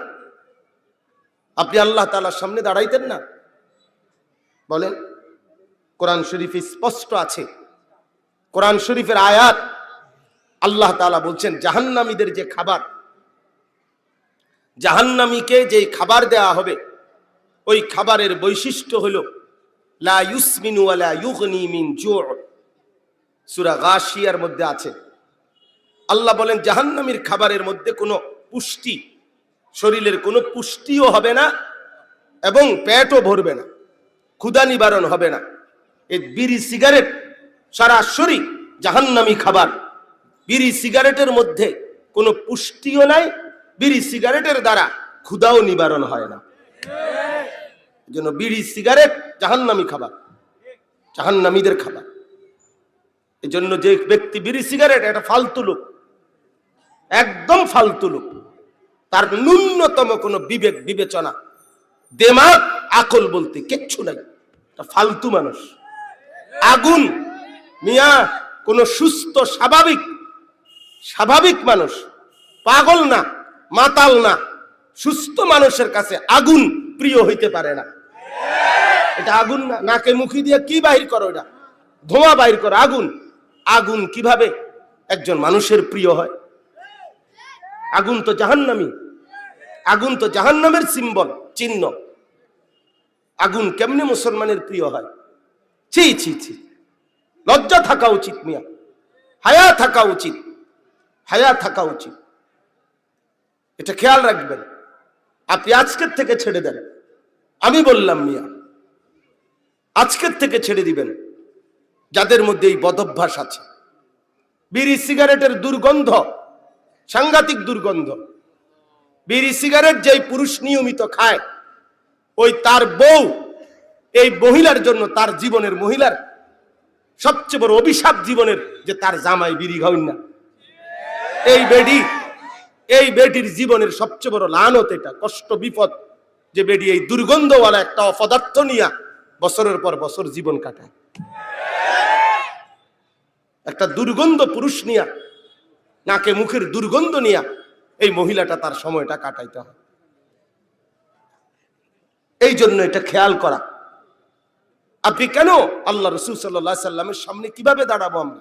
আপনি আল্লাহ তাআলার সামনে দাঁড়াইতেন না? বলেন? কোরআন শরীফে স্পষ্ট আছে, কোরআন শরীফের আয়াত। আল্লাহ তাআলা বলছেন জাহান্নামীদের যে খাবার, জাহান্নামীকে যে খাবার দেয়া হবে, ওই খাবারের বৈশিষ্ট্য হলো লা ইউসমিনু ওয়া লা ইউগনি মিন জু'। সূরা গাশিয়ার মধ্যে আছে। আল্লাহ বলেন জাহান্নামীর খাবারের মধ্যে কোনো পুষ্টি, শরীরের কোনো পুষ্টিও হবে না এবং পেটও ভরবে না, ক্ষুধা নিবারণ হবে না। এই বিড়ি সিগারেট সরাসরি জাহান্নামী খাবার। বিড়ি সিগারেটের মধ্যে কোনো পুষ্টিও নাই, বিড়ি সিগারেটের দ্বারা ক্ষুধাও নিবারণ হয় না। জন্য বিড়ি সিগারেট জাহান্নামী খাবার, জাহান্নামীদের খাবার। এই জন্য যে ব্যক্তি বিড়ি সিগারেট, এটা ফালতু লোক, একদম ফালতু লোক। তার ন্যূনতম কোনো বিবেক বিবেচনা, দেমাগ, আকল বলতে কিচ্ছু নাই, ফালতু মানুষ। আগুন মিয়া কোন সুস্থ স্বাভাবিক মানুষ, পাগল না, মাতাল না, সুস্থ মানুষের কাছে আগুন প্রিয় হইতে পারে না। এটা আগুন না, নাকে মুখি দিয়ে কি বাহির করো, এটা ধোঁয়া বাহির করো। আগুন, আগুন কিভাবে একজন মানুষের প্রিয় হয়? আগুন তো জাহান্নামী, আগুন তো জাহান্নামের সিম্বল, চিহ্ন। আগুন কেমনে মুসলমানের প্রিয় হয়? ছি ছি ছি, লজ্জা থাকা উচিত মিয়া, হায়া থাকা উচিত, হায়া থাকা উচিত। এটা খেয়াল রাখবেন। আপনি আজকের থেকে ছেড়ে দেন, আমি বললাম মিয়া, আজকের থেকে ছেড়ে দিবেন যাদের মধ্যে এই বদভ্যাস আছে। বিড়ি সিগারেটের দুর্গন্ধ, সাংঘাতিক দুর্গন্ধ। বিড়ি সিগারেট যেই পুরুষ নিয়মিত খায়, ওই তার বউ, এই মহিলার জন্য, তার জীবনের, মহিলার সবচেয়ে বড় অভিশাপ জীবনের, যে তার জামাই বিড়ি খাওয়ান না। এই বেটির জীবনের সবচেয়ে বড় লানত, এটা কষ্ট, বিপদ, যে বেটি এই দুর্গন্ধওয়ালা একটা অপদার্থ নিয়া বছরের পর বছর জীবন কাটায়। একটা দুর্গন্ধ পুরুষ নিয়া, নাকে মুখের দুর্গন্ধ নিয়া এই মহিলাটা তার সময়টা কাটাইতে হয়। এই জন্য এটা খেয়াল করা। আপনি কেন আল্লাহ রাসূল সাল্লাল্লাহু আলাইহি সাল্লামের সামনে কিভাবে দাঁড়াবো আমরা?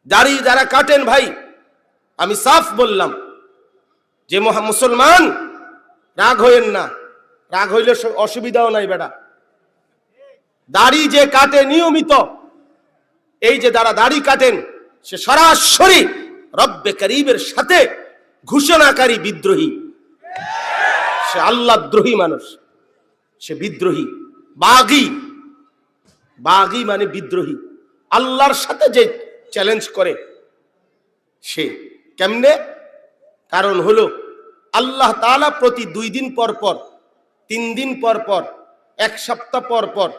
দাড়ি যারা কাটেন ভাই, আমি সাফ বললাম যে মুসলমান, রাগ হইেন না, রাগ হইলে অসুবিধাও নাই বেটা। দাড়ি যে কাটে নিয়মিত, এই যে যারা দাড়ি কাটেন, সে সরাসরি রব্বে করিমের সাথে ঘোষণাকারী বিদ্রোহী, সে আল্লাহদ্রোহী মানুষ, সে বিদ্রোহী, বাগী। বাগী মানে বিদ্রোহী, আল্লাহর সাথে যে চ্যালেঞ্জ করে সে। কেমনে? কারণ হলো আল্লাহ তাআলা প্রতি 2 দিন পর পর, 3 দিন পর পর, 1 সপ্তাহ পর পর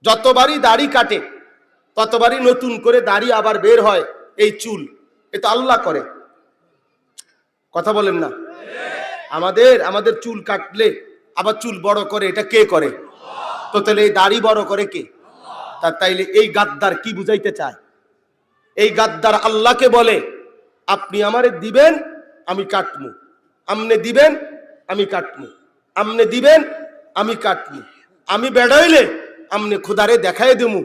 যতবারই দাড়ি কাটে, ততবারই নতুন করে দাড়ি আবার বের হয়। এই চুল, এটা আল্লাহ করে। কথা বলেন না? আমাদের চুল কাটলে আবার চুল বড় করে, এটা কে করে? তো তাহলে এই দাড়ি বড় করে কে? তাইলে এই গাদ্দার কি বুঝাইতে চায়? এই গাদ্দার আল্লাহকে বলে, আপনি আমারে দিবেন, আমি কাটমু, আমনে দিবেন, আমি কাটমু, আমনে দিবেন, আমি কাটমু, আমি বেড়াইলে আমনে খুদারে দেখাই দেমু,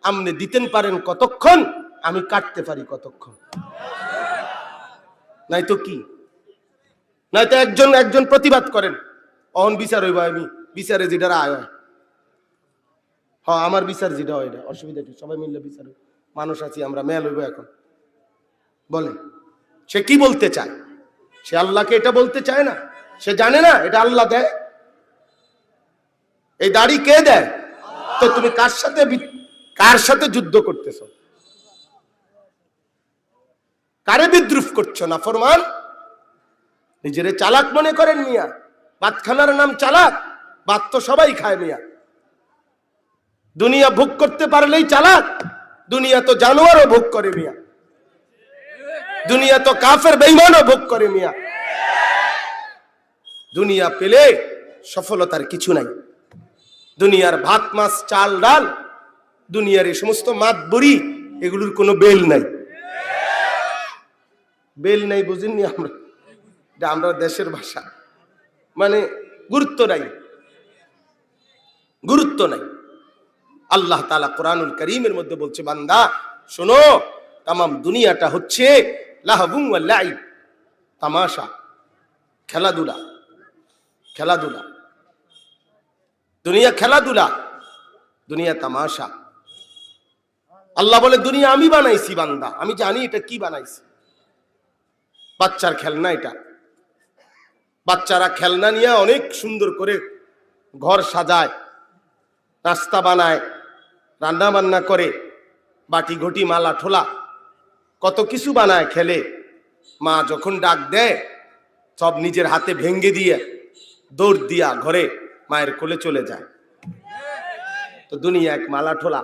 আমনে দিতেন পারেন কতক্ষণ, আমি কাটতে পারি কতক্ষণ। নাই তো কি? নাই তো একজন প্রতিবাদ করেন, অহন বিচার হইব, আমি বিচারে যেটা আয় হয়, হ্যাঁ আমার বিচার যেটা হয়, এটা অসুবিধা কি? সবাই মিললে বিচার, মানুষ আছি আমরা, মেল হইব। এখন বলে সে কি বলতে চায়? সে আল্লাহকে এটা বলতে চায় না, সে জানে না এটা আল্লাহ দেয়। এই দাড়ি কে দেয়? তো তুমি কার সাথে যুদ্ধ করতেছ? কারে বিদ্রুপ করছো? না ফরমান। নিজেরে চালাক মনে করেন মিয়া, ভাতখানার নাম চালাক, ভাত তো সবাই খায় মিয়া। দুনিয়া ভোগ করতে পারলেই চালাক, দুনিয়া তো জানোয়ারও ভোগ করে মিয়া, দুনিয়া তো কাফের বেঈমানও ভোগ করে মিয়া। দুনিয়া পেলে সফলতার কিছু নাই। দুনিয়ার ভাত মাছ চাল ডাল, দুনিয়ার এই সমস্ত মাতবরি, এগুলোর কোনো বেল নাই। বেল নাই বুঝিনি আমরা, আমরা দেশের ভাষা, মানে গুরুত্ব নাই। গুরুত্ব নাই। আল্লাহ তাআলা কোরআনুল কারীমের মধ্যে বলছে, বান্দা শোনো, তাম দুনিয়াটা হচ্ছে লাহবুন ওয়া লাইব, তামাশা, খেলাধুলা। খেলাধুলা, দুনিয়া খেলাধুলা, দুনিয়া তামাশা। আল্লাহ বলে দুনিয়া আমি বানাইছি বান্দা, আমি জানি এটা কি বানাইছি। বাচ্চার খেলনা এটা। বাচ্চারা খেলনা নিয়ে অনেক সুন্দর করে ঘর সাজায়, নাস্তা বানায়, রান্না বান্না করে, বাটি ঘটি মালা ঠোলা কত কিছু বানায়, খেলে। মা যখন ডাক দেয় সব নিজের হাতে ভেঙ্গে দিয়ে দৌড় দিয়া ঘরে মায়ের কোলে চলে যায়। তো দুনিয়া এক মালা ঠোলা,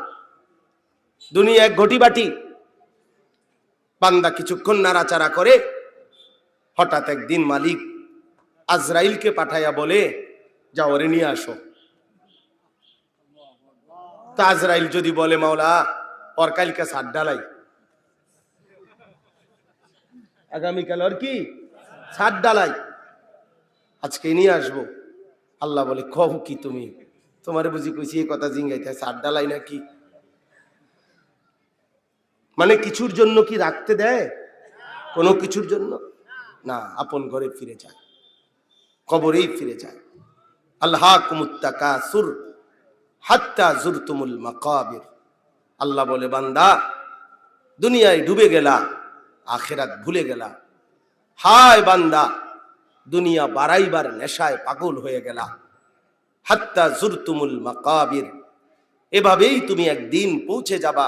দুনিয়া এক ঘটি বাটি। বান্দা কিছুক্ষণ নাড়াচাড়া করে, হঠাৎ একদিন মালিক আজরাইলকে পাঠাইয়া বলে, যা ওরে নিয়ে আসো। তা আজরাইল যদি বলে, মাওলা ওর কালকে সাত ডালাই, আগামীকাল ওর কি সাত ডালাই, আজকে নিয়ে আসবো। আল্লাহ বলে, কহু কি তুমি, তোমার বুঝি কইছি এই কথা জিঙ্গাইতে সাত ডালাই নাকি? মানে কিছুর জন্য কি রাখতে দেয়? কোনো কিছুর জন্য না, আপন ঘরে ফিরে যায়, কবরেই ফিরে যায়। আল্লাহকুমুত তাকাসুর হাত্তা জুরতুমুল মাকাবির। আল্লাহ বলে, বান্দা দুনিয়ায় ডুবে গেলা, আখিরাত ভুলে গেলা। হায় বান্দা, দুনিয়া বাড়াইবার নেশায় পাগল হয়ে গেলা। হাত্তা জুরতুমুল মাকাবির, এভাবেই তুমি একদিন পৌঁছে যাবা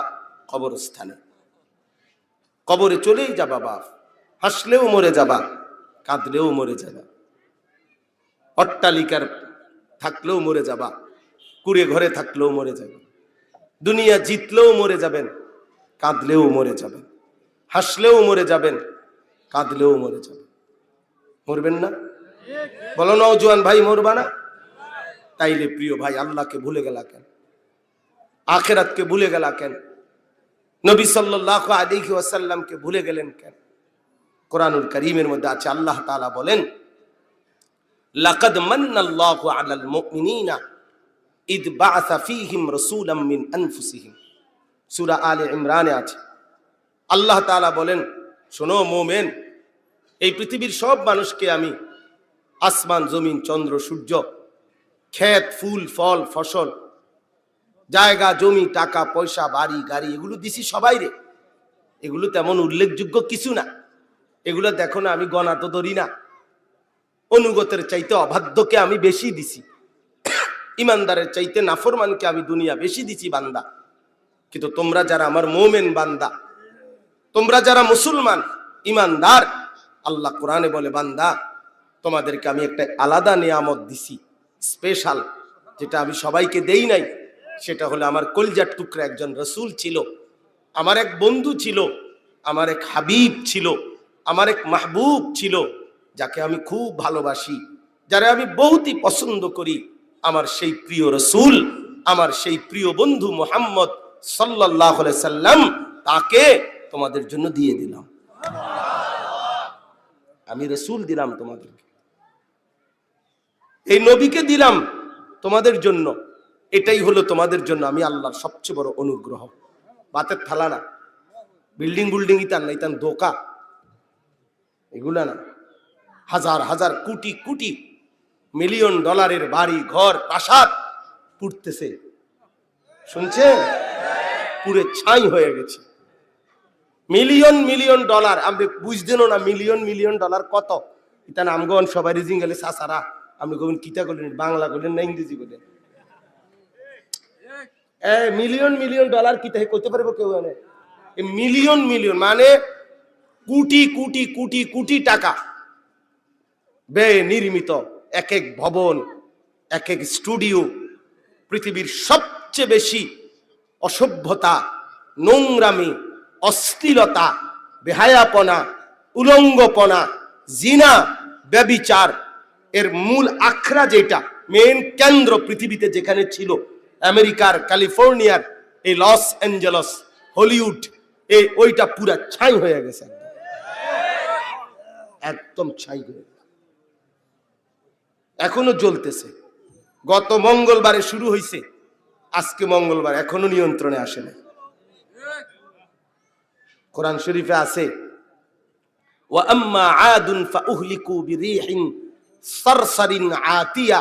কবরস্থানে। কবরে চলেই যাবা বাপ, হাসলেও মরে যাবা, কাঁদলেও মরে যাবা। অট্টালিকার থাকলেও মরে যাবা, কুড়ে ঘরে থাকলেও মরে যাবে। দুনিয়া জিতলেও মরে যাবেন, কাঁদলেও মরে যাবেন, হাসলেও মরে যাবেন, কাঁদলেও মরে যাবেন। মরবেন না? বলো নওজোয়ান ভাই, মরবা না? তাইলে প্রিয় ভাই, আল্লাহকে ভুলে গেলা কেন? আখিরাতকে ভুলে গেলা কেন? নবী সাল্লাল্লাহু আলাইহি ওয়াসাল্লামকে ভুলে গেলেন কেন? কোরআনুল কারীমের মধ্যে আছে, আল্লাহ তাআলা বলেন, লাকাদ মান্নাল্লাহু আলাল মুমিনিনা ইদ বাআসা ফীহিম রাসূলাম মিন আনফুসিহিম। সূরা আলে ইমরানে আছে। আল্লাহ তাআলা বলেন, শোনো মুমিন, এই পৃথিবীর সব মানুষকে আমি আসমান জমিন চন্দ্র সূর্য, ক্ষেত ফুল ফল ফসল, জায়গা জমি টাকা পয়সা বাড়ি গাড়ি, এগুলো দিছি সবাই রে। এগুলো তেমন উল্লেখযোগ্য কিছু না। এগুলো দেখো না, আমি গণা তো ধরি না। অনুগতের চাইতে অবাধ্যকে আমি বেশি দিছি, ইমানদারের চাইতে নাফরমানকে আমি দুনিয়া বেশি দিছি বান্দা। কিন্তু তোমরা যারা আমার মোমেন বান্দা, তোমরা যারা মুসলমান ইমানদার, আল্লাহ কোরআনে বলে, বান্দা তোমাদেরকে আমি একটা আলাদা নিয়ামত দিছি, স্পেশাল, যেটা আমি সবাইকে দেই নাই। সেটা হলো আমার কলিজার টুকরা একজন রসুল ছিল, আমার এক বন্ধু ছিল, আমার এক হাবিব ছিল, আমার এক মাহবুব ছিল, যাকে আমি খুব ভালোবাসি, যারা আমি বহুতই পছন্দ করি। আমার সেই প্রিয় রসুল, আমার সেই প্রিয় বন্ধু মুহাম্মদ সাল্লাল্লাহু আলাইহি সাল্লাম, তাকে তোমাদের জন্য দিয়ে দিলাম। আমি রসুল দিলাম তোমাদেরকে, এই নবীকে দিলাম তোমাদের জন্য। এটাই হলো তোমাদের জন্য আমি আল্লাহর সবচেয়ে বড় অনুগ্রহ। বাতের থালা না, বিল্ডিং বুল্ডিং ইতান না, ইতান দোকা, এগুলা না। হাজার হাজার কোটি কোটি মিলিয়ন ডলারের বাড়ি ঘর প্রাসাদ পুড়তেছে, শুনছেন? পুরে ছাই হয়ে গেছে। মিলিয়ন মিলিয়ন ডলার, আমি বুঝতেনও না মিলিয়ন মিলিয়ন ডলার কত। ইতান আমগন সবাই রিজিং গেলে সাসারা, আপনি কবেন কিতা করলেন, বাংলা করলেন না ইংরেজি করলেন? মিলিয়ন মিলিয়ন ডলার কিতা করতে পারবো কেউ? মিলিয়ন মিলিয়ন মানে কোটি কোটি কোটি কোটি টাকা ব্যয় নির্মিত এক এক ভবন, এক এক স্টুডিও। পৃথিবীর সবচেয়ে বেশি অসভ্যতা, নোংরামি, অশ্লীলতা, বেহায়াপনা, উলঙ্গপনা, জিনা, ব্যভিচার এর মূল আখড়া যেটা, মেন কেন্দ্র পৃথিবীতে যেখানে ছিল, আমেরিকার ক্যালিফোর্নিয়ার এই লস অ্যাঞ্জেলস, হলিউড, এই ওইটা পুরা ছাই হয়ে গেছে, একদম ছাই হয়ে গেছে। এখনো জ্বলতেছে, গত মঙ্গলবারে শুরু হয়েছে, আজকে মঙ্গলবার এখনো নিয়ন্ত্রণে আসে না। কোরআন শরীফে আছে, ওয়া আম্মা আদুন ফাউহলিকু বিরিহিন সারসারিন আতিয়া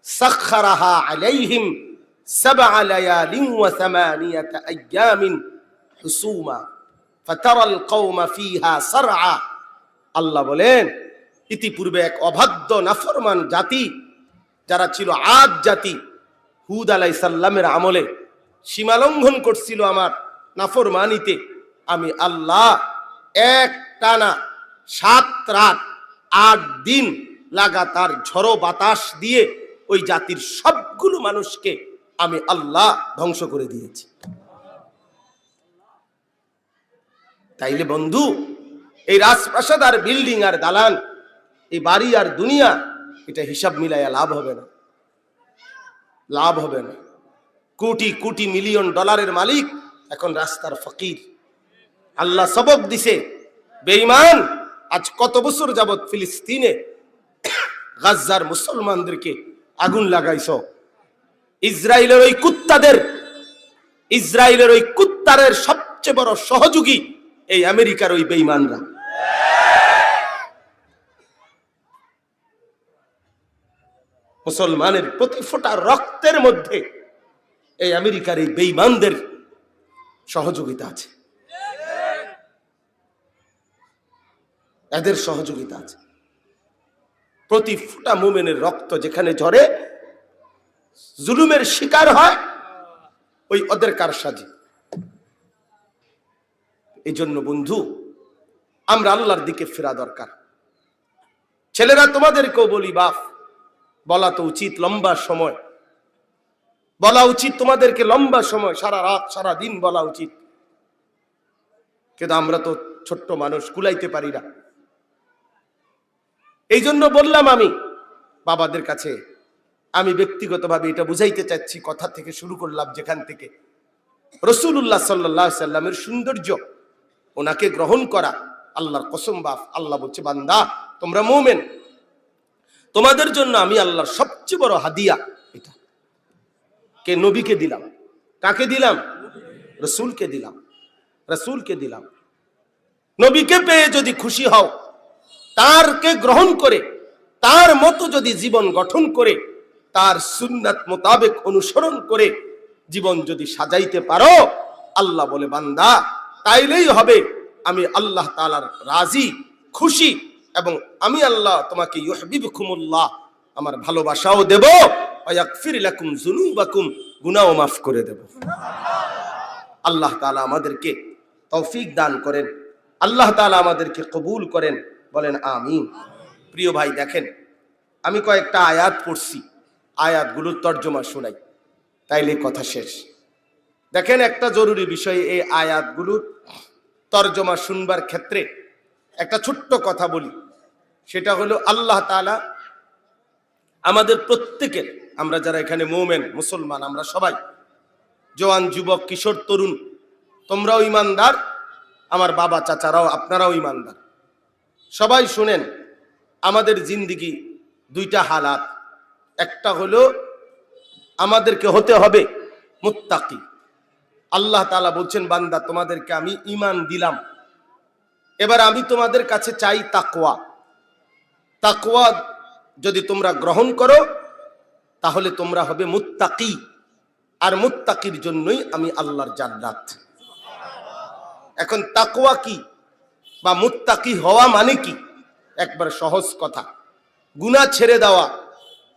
সাখখারাহা আলাইহিম সাবআ লায়ালিন ওয়া সামানিয়াতা আইয়ামিন হুসুমা ফাতারাল কওমা ফিহা সারআ। আল্লাহ বলেন, ইতিপূর্বে এক অবাধ্য নাফরমান জাতি যারা ছিল আদ জাতি, হুদ আলাইহিস সালামের আমলে সীমালঙ্ঘন করছিল আমার নাফরমানিতে, আমি আল্লাহ এক টানা 7 রাত 8 দিন লাগাতার ঝড়ো বাতাস দিয়ে ওই জাতির সবগুলো মানুষকে আমি আল্লাহ ধ্বংস করে দিয়েছি। তাইলে বন্ধু, এই রাজপ্রাসাদ আর বিল্ডিং আর দালান, এই বাড়ি আর দুনিয়া, এটা হিসাব মিলাইয়া লাভ হবে না, লাভ হবে না। কোটি কোটি মিলিয়ন ডলারের মালিক এখন রাস্তার ফকির। আল্লাহ সবক দিছে, বেঈমান আজ কত বছর যাবত ফিলিস্তিনে গাজার মুসলমানদেরকে আগুন লাগাইছ। ইসরায়েলের ওই কুত্তারের সবচেয়ে বড় সহযোগী এই আমেরিকার ওই বেঈমানরা। মুসলমানের প্রতি ফোঁটা রক্তের মধ্যে এই আমেরিকার এই বেঈমানদের সহযোগিতা আছে, এদের সহযোগিতা আছে। প্রতি ফোঁটা মুমিনের রক্ত যেখানে ঝরে, জুলুমের শিকার হয়, ওই ওদের কারসাজি। এই জন্য বন্ধু, আমরা আল্লাহর দিকে ফেরা দরকার। ছেলেরা, তোমাদেরকেও বলি, বাপ বলা তো উচিত, লম্বা সময় বলা উচিত তোমাদেরকে, লম্বা সময়, সারা রাত সারা দিন বলা উচিত, কিন্তু আমরা তো ছোট্ট মানুষ, কুলাইতে পারি না। এই জন্য বললাম, আমি বাবাদের কাছে আমি ব্যক্তিগতভাবে এটা বুঝাইতে চাচ্ছি, কথা থেকে শুরু করলাম যেখান থেকে, রাসূলুল্লাহ সাল্লাল্লাহু আলাইহি সাল্লামের সৌন্দর্য, ওনাকে গ্রহণ করা। আল্লাহর কসম বাপ, আল্লাহ বলছে, বান্দা তোমরা মুমিন, তোমাদের জন্য আমি আল্লাহর সবচেয়ে বড় হাদিয়া এটা। কে? নবীকে দিলাম। কাকে দিলাম? রাসূলকে দিলাম। রাসূলকে দিলাম। নবীকে পেয়ে যদি খুশি হও, তারকে গ্রহণ করে তার মতো যদি জীবন গঠন করে, তার সুন্নাত মোতাবেক অনুসরণ করে জীবন যদি সাজাইতে পারো, আল্লাহ বলে, বান্দা তাইলেই হবে আমি আল্লাহ তাআলার রাজি, খুশি, এবং আমি আল্লাহ তোমাকে ইউহিব্বুকুমুল্লাহ, আমার ভালোবাসাও দেব, ওয়া ইয়াগফির লাকুম যুনুবাকুম, গুনাহও মাফ করে দেব। আল্লাহ তাআলা আমাদেরকে তৌফিক দান করেন, আল্লাহ তাআলা আমাদেরকে কবুল করেন, বলেন আমিন। প্রিয় ভাই, দেখেন আমি কয়েকটা আয়াত পড়ছি, আয়াতগুলোর তর্জমা শোনাই, তাইলে কথা শেষ। দেখেন, একটা জরুরি বিষয়, এই আয়াতগুলোর তর্জমা শুনবার ক্ষেত্রে একটা ছোট্ট কথা বলি, সেটা হলো আল্লাহ তাআলা আমাদের প্রত্যেকের, আমরা যারা এখানে মুমিন মুসলমান, আমরা সবাই, জওয়ান, যুবক, কিশোর, তরুণ, তোমরাও ইমানদার, আমার বাবা চাচারাও, আপনারাও ইমানদার, সবাই শুনেন। আমাদের জিন্দেগি দুইটা হালাত, একটা হলো আমাদেরকে হতে হবে মুত্তাকি। আল্লাহ তাআলা বলছেন, বান্দা তোমাদেরকে আমি ঈমান দিলাম, এবার আমি তোমাদের কাছে চাই তাকওয়া। তাকওয়া যদি তোমরা গ্রহণ করো, তাহলে তোমরা হবে মুত্তাকি, আর মুত্তাকির জন্যই আমি আল্লাহর জান্নাত। এখন তাকওয়া কি বা মুত্তাকি হওয়া মানে কি? একবার সহজ কথা, গুনাহ ছেড়ে দেওয়া,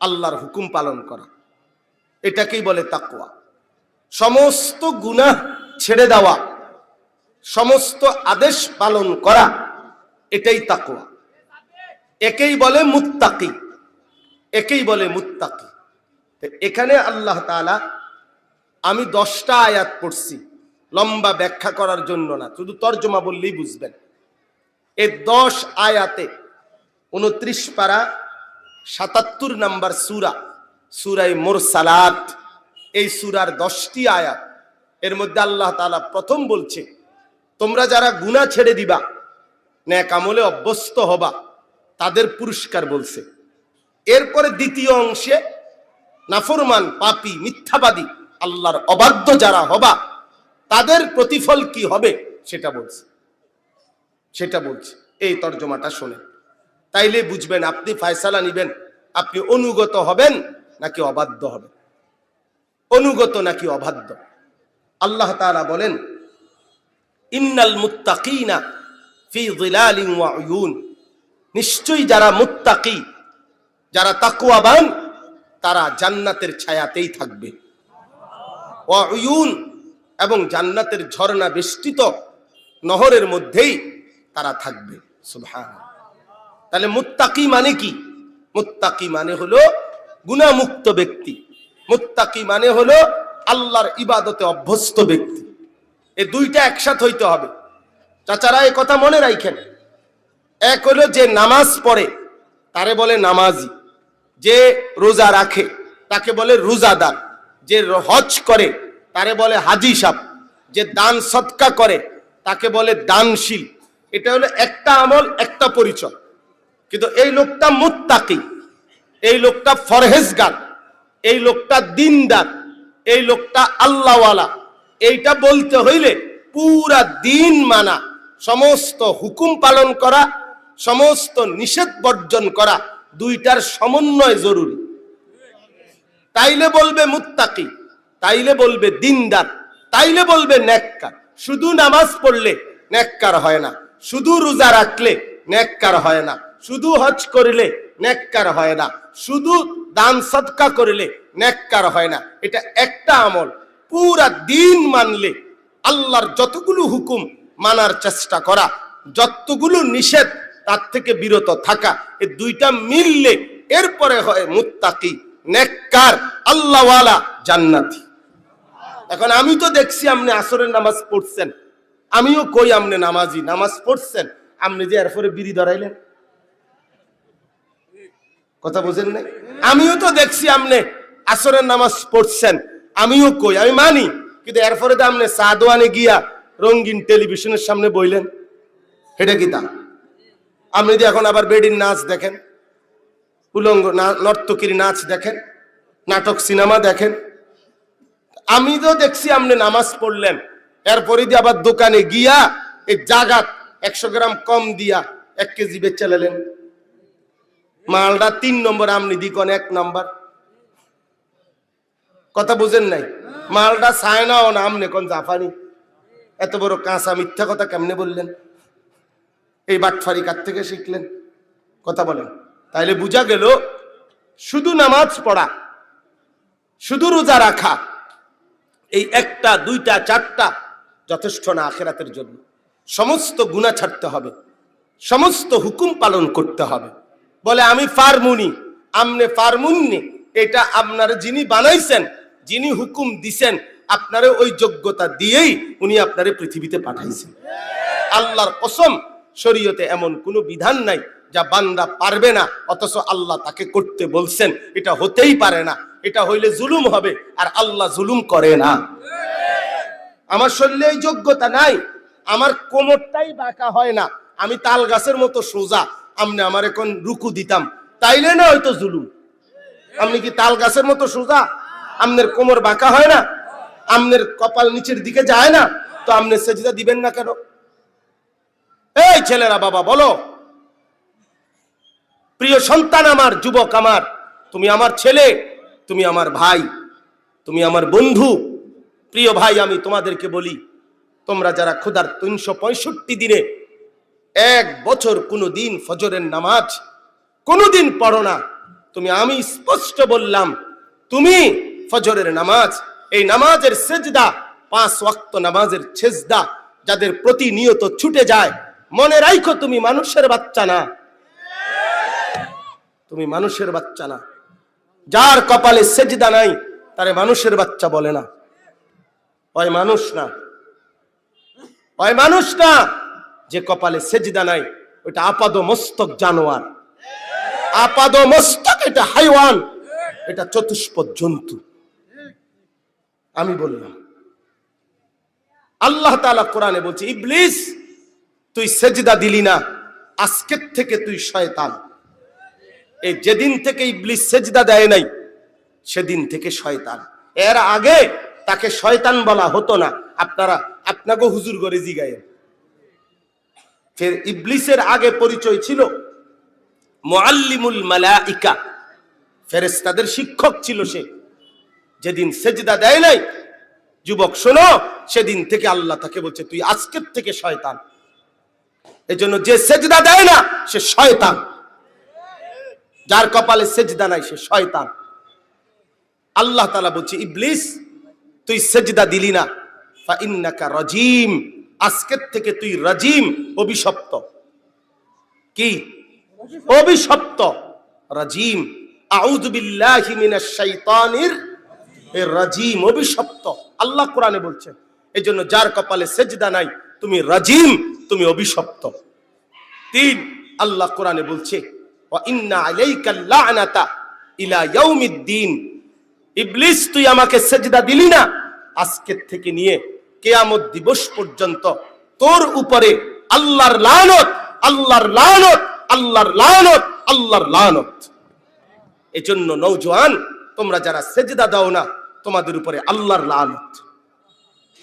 আল্লাহর হুকুম পালন করা, এটাকেই বলে তাকওয়া। সমস্ত গুনাহ ছেড়ে দেওয়া, সমস্ত আদেশ পালন করা, এটাই তাকওয়া। একেই বলে মুত্তাকি, একেই বলে মুত্তাকি। এখানে আল্লাহ তাআলা, আমি 10টা আয়াত পড়ছি, লম্বা ব্যাখ্যা করার জন্য না, শুধু তর্জমা বললেই বুঝবেন। এই 10 আয়াতে 29 পারা 77 নাম্বার সূরা, সূরায়ে মুরসালাত, এই সূরার 10টি আয়াত। এর মধ্যে আল্লাহ তাআলা প্রথম বলছে, তোমরা যারা গুনাহ ছেড়ে দিবা, নেক আমলে অভ্যস্ত হবা, তাদের পুরস্কার বলছে। এরপরে দ্বিতীয় অংশে নাফরমান, পাপী, মিথ্যাবাদী, আল্লাহর অবাধ্য যারা হবা তাদের প্রতিফল কি হবে সেটা বলছে। এই তর্জমাটা শোনেন, তাইলে বুঝবেন আপনি ফয়সালা নিবেন, আপনি অনুগত হবেন নাকি অবাধ্য হবেন, অনুগত নাকি অবাধ্য। আল্লাহ তাআলা বলেন, ইন্নাল মুত্তাকিনা ফি যিলালিন ওয়া উয়ুন, নিশ্চয়ই যারা মুত্তাকি, যারা তাকওয়াবান, তারা জান্নাতের ছায়াতেই থাকবে। ওয়া উয়ুন, এবং জান্নাতের ঝর্ণা বেষ্টিত নহরের মধ্যেই তারা থাকবে। সুবহানাল্লাহ। তাহলে মুত্তাকি মানে কি? মুত্তাকি মানে হলো গুনাহমুক্ত ব্যক্তি, মুত্তাকি মানে হলো আল্লাহর ইবাদতে অভ্যস্ত ব্যক্তি। এই দুইটা একসাথে হইতে হবে। চাচারা এই কথা মনে রাখেন। এক হলো যে নামাজ পড়ে তারে বলে নামাজি, যে রোজা রাখে তাকে বলে রোজাদার, যে হজ করে তারে বলে হাজি সাহেব, যে দান সদকা করে তাকে বলে দানশীল। এটা হলো একটা আমল, একটা পরিচয়। কিন্তু এই লোকটা মুত্তাকি, এই লোকটা ফরহেজগার, এই লোকটা দিনদার, এই লোকটা আল্লাহওয়ালা, এইটা বলতে হইলে পুরা দিন মানা, সমস্ত হুকুম পালন করা, সমস্ত নিষেধ বর্জন করা, দুইটার সমন্বয় জরুরি। তাইলে বলবে মুত্তাকি, তাইলে বলবে দিনদার, তাইলে বলবে নেককার। শুধু নামাজ পড়লে নেককার হয় না, শুধু রোজা রাখলে নেককার হয় না, শুধু হজ করলে নেককার হয় না, শুধু দান সদকা করলে নেককার হয় না। এটা একটা আমল। পুরা দিন মানলে, আল্লাহর যতগুলো হুকুম মানার চেষ্টা করা, যতগুলো নিষেধ তার থেকে বিরত থাকা, এই দুইটা মিললে এরপরে হয় মুত্তাকি, নেককার, আল্লাহওয়ালা, জান্নাতি। এখন আমি তো দেখছি আপনি আসরের নামাজ পড়ছেন, আমিও কই আপনি নামাজি, নামাজ পড়ছেন, আপনি যে এরপরে বিড়ি ধরাইলেন, কথা বুঝেন নাই? আমিও তো দেখছি আপনি আসরের নামাজ পড়ছেন, আমিও কই, আমি মানি, কিন্তু এরপরে তো আপনি চা দোয়ানে গিয়া রঙিন টেলিভিশনের সামনে বইলেন, এটা কি তা? আপনি যে এখন আবার বেডির নাচ দেখেন, উলঙ্গ নর্তকীর নাচ দেখেন, নাটক সিনেমা দেখেন। আমি তো দেখছি আপনি নামাজ পড়লেন, এরপরে দিয়ে আবার দোকানে গিয়া এই জাগাত 100 গ্রাম কম দিয়া 1 কেজি বেচে লেলেন। মালটা 3 নম্বর, আপনি দিকন 1 নম্বর। কথা বুঝেন নাই? মালটা চায়নাও না, আমনে কোন জাপানি। এত বড় কাঁচা মিথ্যা কথা কেমনে বললেন? এই বাটফারি কার থেকে শিখলেন? কথা বলেন। তাইলে বুঝা গেল শুধু নামাজ পড়া, শুধু রোজা রাখা, এই 1টা 2টা 4টা যথেষ্ট না আখিরাতের জন্য। সমস্ত গুনাহ ছাড়তে হবে, সমস্ত হুকুম পালন করতে হবে। বলে আমি ফারমুনি, আমনে ফারমুননি, এটা আপনার যিনি বানাইছেন, যিনি হুকুম দিছেন, আপনারে ওই যোগ্যতা দিয়েই উনি আপনারে পৃথিবীতে পাঠাইছেন। আল্লাহর কসম, শরীয়তে এমন কোনো বিধান নাই যা বান্দা পারবে না অথচ আল্লাহ তাকে করতে বলছেন। এটা হতেই পারে না, এটা হইলে জুলুম হবে, আর আল্লাহ জুলুম করে না। আমার শরীরে এই যোগ্যতা নাই, আমার কোমরটাই বাঁকা হয় না, আমি তাল গাছের মতো সোজা, আপনি আমার এখন রুকু দিতাম, তাইলে না হয়তো জুলুম। আপনি কি তাল গাছের মতো সোজা? আপনার কোমর বাঁকা হয় না, আপনার কপাল নিচের দিকে যায় না, তো আপনি সেজদা দিবেন না কেন? এই ছেলেরা, বাবা বলো, প্রিয় সন্তান আমার, যুবক আমার, তুমি আমার ছেলে, তুমি আমার ভাই, তুমি আমার বন্ধু। প্রিয় ভাই, আমি তোমাদেরকে বলি, তোমরা যারা খোদার 365 দিনে 1 বছর কোনোদিন ফজরের নামাজ কোনোদিন পড়ো না, আমি স্পষ্ট বললাম, তুমি ফজরের নামাজ, এই নামাজের সেজদা, 5 ওয়াক্ত নামাজের সেজদা যাদের প্রতিনিয়ত ছুটে যায়, মনে রাখো তুমি মানুষের বাচ্চা না, তুমি মানুষের বাচ্চা না। যার কপালে সেজদা নাই তারে মানুষের বাচ্চা বলে না, ওই মানুষ না, ওই মানুষ না। যে কপালে সেজদা নাই ওইটা আপাদ মস্তক জানোয়ার, আপাদ মস্তক, এটা হাইওয়ান, এটা চতুষ্পদ জন্তু। আমি বললাম, আল্লাহ তাআলা কোরআনে বলছে, ইবলিস তুই সেজদা দিলি না, আজকের থেকে তুই শয়তান। এই যেদিন থেকে ইবলিস সেজদা দেয় নাই, সেদিন থেকে শয়তান। এর আগে তাকে শয়তান বলা হতো না। আপনাকে হুজুর করে জিগায়। ফের ইবলিসের আগে পরিচয় ছিল মুআল্লিমুল মালাইকা, ফেরেশতাদের শিক্ষক ছিল সে। যেদিন সেজদা দেয় নাই, যুবক শোনো, সেদিন থেকে আল্লাহ তাকে বলছে তুই আজকের থেকে শয়তান। এজন্য যে সেজদা দেয় না সে শয়তান, যার কপালে সেজদা নাই সে শয়তান। আল্লাহ তাআলা বলছে ইবলিস তুই সেজদা দিলি না, ফা ইন্নাকা রাজিম, আজকের থেকে তুই রাজিম, অভিশপ্ত। কি অভিশপ্ত? রাজিম, আউযু বিল্লাহি মিনাশ শাইতানির রাজিম, অভিশপ্ত। আল্লাহ কোরআনে বলছেন। এজন্য যার কপালে সেজদা নাই তুমি রাজিম, তুমি অভিশপ্ত। 3, আল্লাহ কোরআনে বলছে ওয়া ইন্না আলাইকাল লা'নাতা ইলা ইয়াউমিদ্দিন, ইবলিস তুই আমাকে সেজদা দিলি না, আজকের থেকে নিয়ে কিয়ামত দিবস পর্যন্ত তোর উপরে আল্লাহর লানত, আল্লাহর লানত, আল্লাহর লানত, আল্লাহর লানত। এজন্য নওজোয়ান, তোমরা যারা সেজদা দাও না, তোমাদের উপরে আল্লাহর লানত,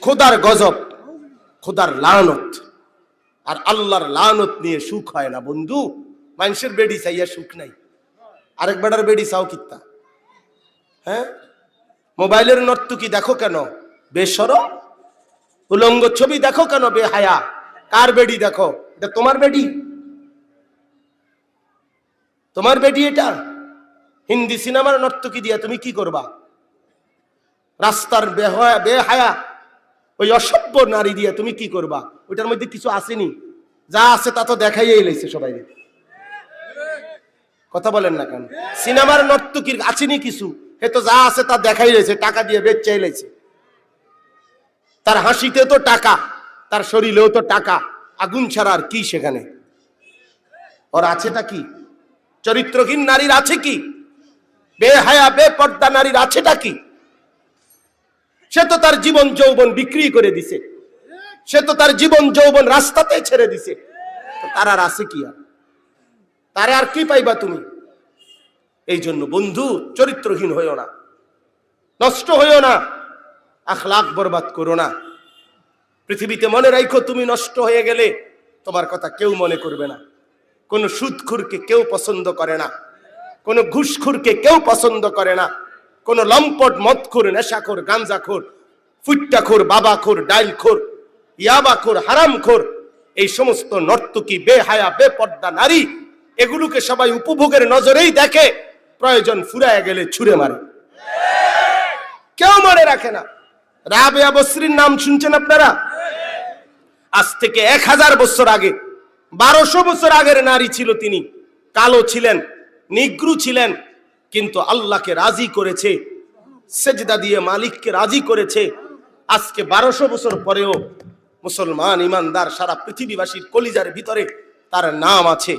খোদার গজব, খোদার লানত। আর আল্লাহর লানত নিয়ে সুখ হয় না বন্ধু। মানুষের বেডি চাইয়া সুখ নাই, আরেক বেটার বেডি চাও কিত্তা? হ্যাঁ, মোবাইলের নর্তকী দেখো কেন বেশরম, উলঙ্গ ছবি দেখো কেন বেহায়া? কার বেডি দেখো? এটা তোমার বেডি? তোমার বেডি এটা? হিন্দি সিনেমার নর্তকী দিয়া তুমি কি করবা? রাস্তার বেহায়া ওই অসভ্য নারী দিয়ে তুমি কি করবা? ওইটার মধ্যে কিছু আসেনি, যা আছে তা তো দেখাইয়াই লাইছে সবাই। কথা বলেন না কেন? সিনেমার নর্তকীর আসেনি কিছু, হে তো যা আছে তা দেখাই লাইছে, টাকা দিয়ে বেচাই লাইছে। তার হাসিতে তো টাকা, তার শরীরেও তো টাকা, আগুন ছাড়া আর কি সেখানে? ওর আছেটা কি? চরিত্রহীন নারীর আছে কি? বেহায়া বেপর্দা নারীর আছেটা কি? সে তো তার জীবন যৌবন বিক্রি করে দিছে, সে তো তার জীবন যৌবন রাস্তাতে ছেড়ে দিছে। তার আর আছে কি? আর তারে আর কি পাইবা তুমি? এই জন্য বন্ধু, চরিত্রহীন হইও না, নষ্ট হইও না, আখলাক বরবাদ করো না। পৃথিবীতে মনে রাখো, তুমি নষ্ট হয়ে গেলে তোমার কথা কেউ মনে করবে না। কোন সুদখোরকে কেউ পছন্দ করে না, কোন ঘুষখোরকে কেউ পছন্দ করে না, কোন লম্পট, মদখোর, নেশাখোর, গাঞ্জাখোর, ফুট্টাখোর, বাবাখোর, ডাইলখোর, ইয়াবাখোর, হারামখোর, এই সমস্ত নর্তকী, বেহায়া, বেপর্দা নারী, এগুলোকে সবাই উপভোগের নজরেই দেখে, প্রয়োজন ফুরায় গেলে ছুঁড়ে মারে, কেউ মনে রাখে না। রাবেয়া বসরির নাম শুনছেন আপনারা? আজ থেকে 1000 বছর আগে, 1200 বছর আগের নারী ছিল তিনি। কালো ছিলেন, নিগ্রু ছিলেন, কিন্তু আল্লাহকে রাজি করেছে, সেজদা দিয়ে মালিককে রাজি করেছে। আজকে 1200 বছর পরেও মুসলমান ইমানদার সারা পৃথিবীবাসীর কলিজার ভিতরে তার নাম আছে।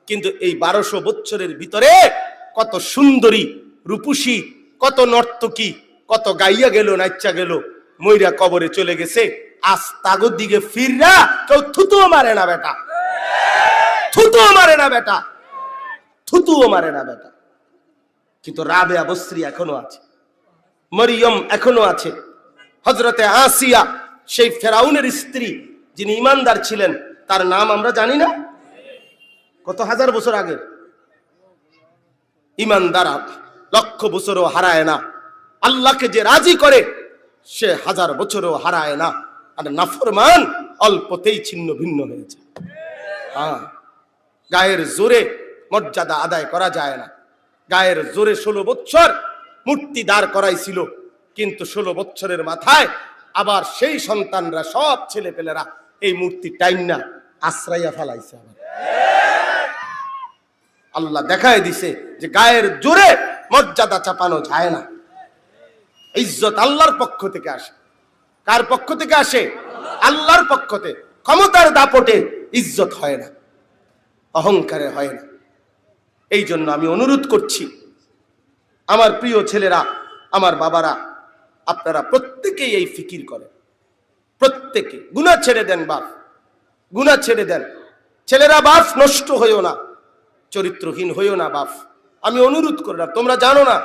কিন্তু এই 1200 বছরের ভিতরে কত সুন্দরী, রূপসী, কত নর্তকী, কত গাইয়া গেল, নাচ্চা গেল, মইরা কবরে চলে গেছে। আজ তাগর দিকে ফিররা কেউ থুতুও মারে না বেটা, থুতুও মারে না বেটা, থুতুও মারে না বেটা। কিন্তু রাবেয়া বসরি এখনো আছে, মরিয়ম এখনো আছে, হযরতে আসিয়া, সেই ফেরাউনের স্ত্রী যিনি ইমানদার ছিলেন, তার নাম আমরা জানি না? কত হাজার বছর আগে। ইমানদার লক্ষ বছরও হারায় না, আল্লাহকে যে রাজি করে সে 1000 বছরও হারায় না। আর নাফরমান অল্পতেই ছিন্ন ভিন্ন হয়েছে। গায়ের জোরে মর্যাদা আদায় করা যায় না। গায়ের জোরে 16 বছর মূর্তি দাঁড় করাইছিল, কিন্তু 16 বছরের মাথায় আবার সেই সন্তানরা, সব ছেলে পেলেরা এই মূর্তি টাইনা আশ্রয়া ফেলাইছে। আল্লাহ দেখায় দিছে যে গায়ের জোরে মর্যাদা চাপানো যায় না। ইজ্জত আল্লাহর পক্ষ থেকে আসে। কার পক্ষ থেকে আসে? আল্লাহর পক্ষ থেকে। ক্ষমতার দাপটে ইজ্জত হয় না, অহংকারে হয় না। এই জন্য আমি অনুরোধ করছি, আমার প্রিয় ছেলেরা, আমার বাবারা, আপনারা প্রত্যেকেই এই ফিকির করেন, প্রত্যেকে গুনাহ ছেড়ে দেন বাপ, গুনাহ ছেড়ে দেন। ছেলেরা বাপ নষ্ট হইও না, চরিত্রহীন হইও না বাপ। আমি অনুরোধ করলাম, তোমরা জানো না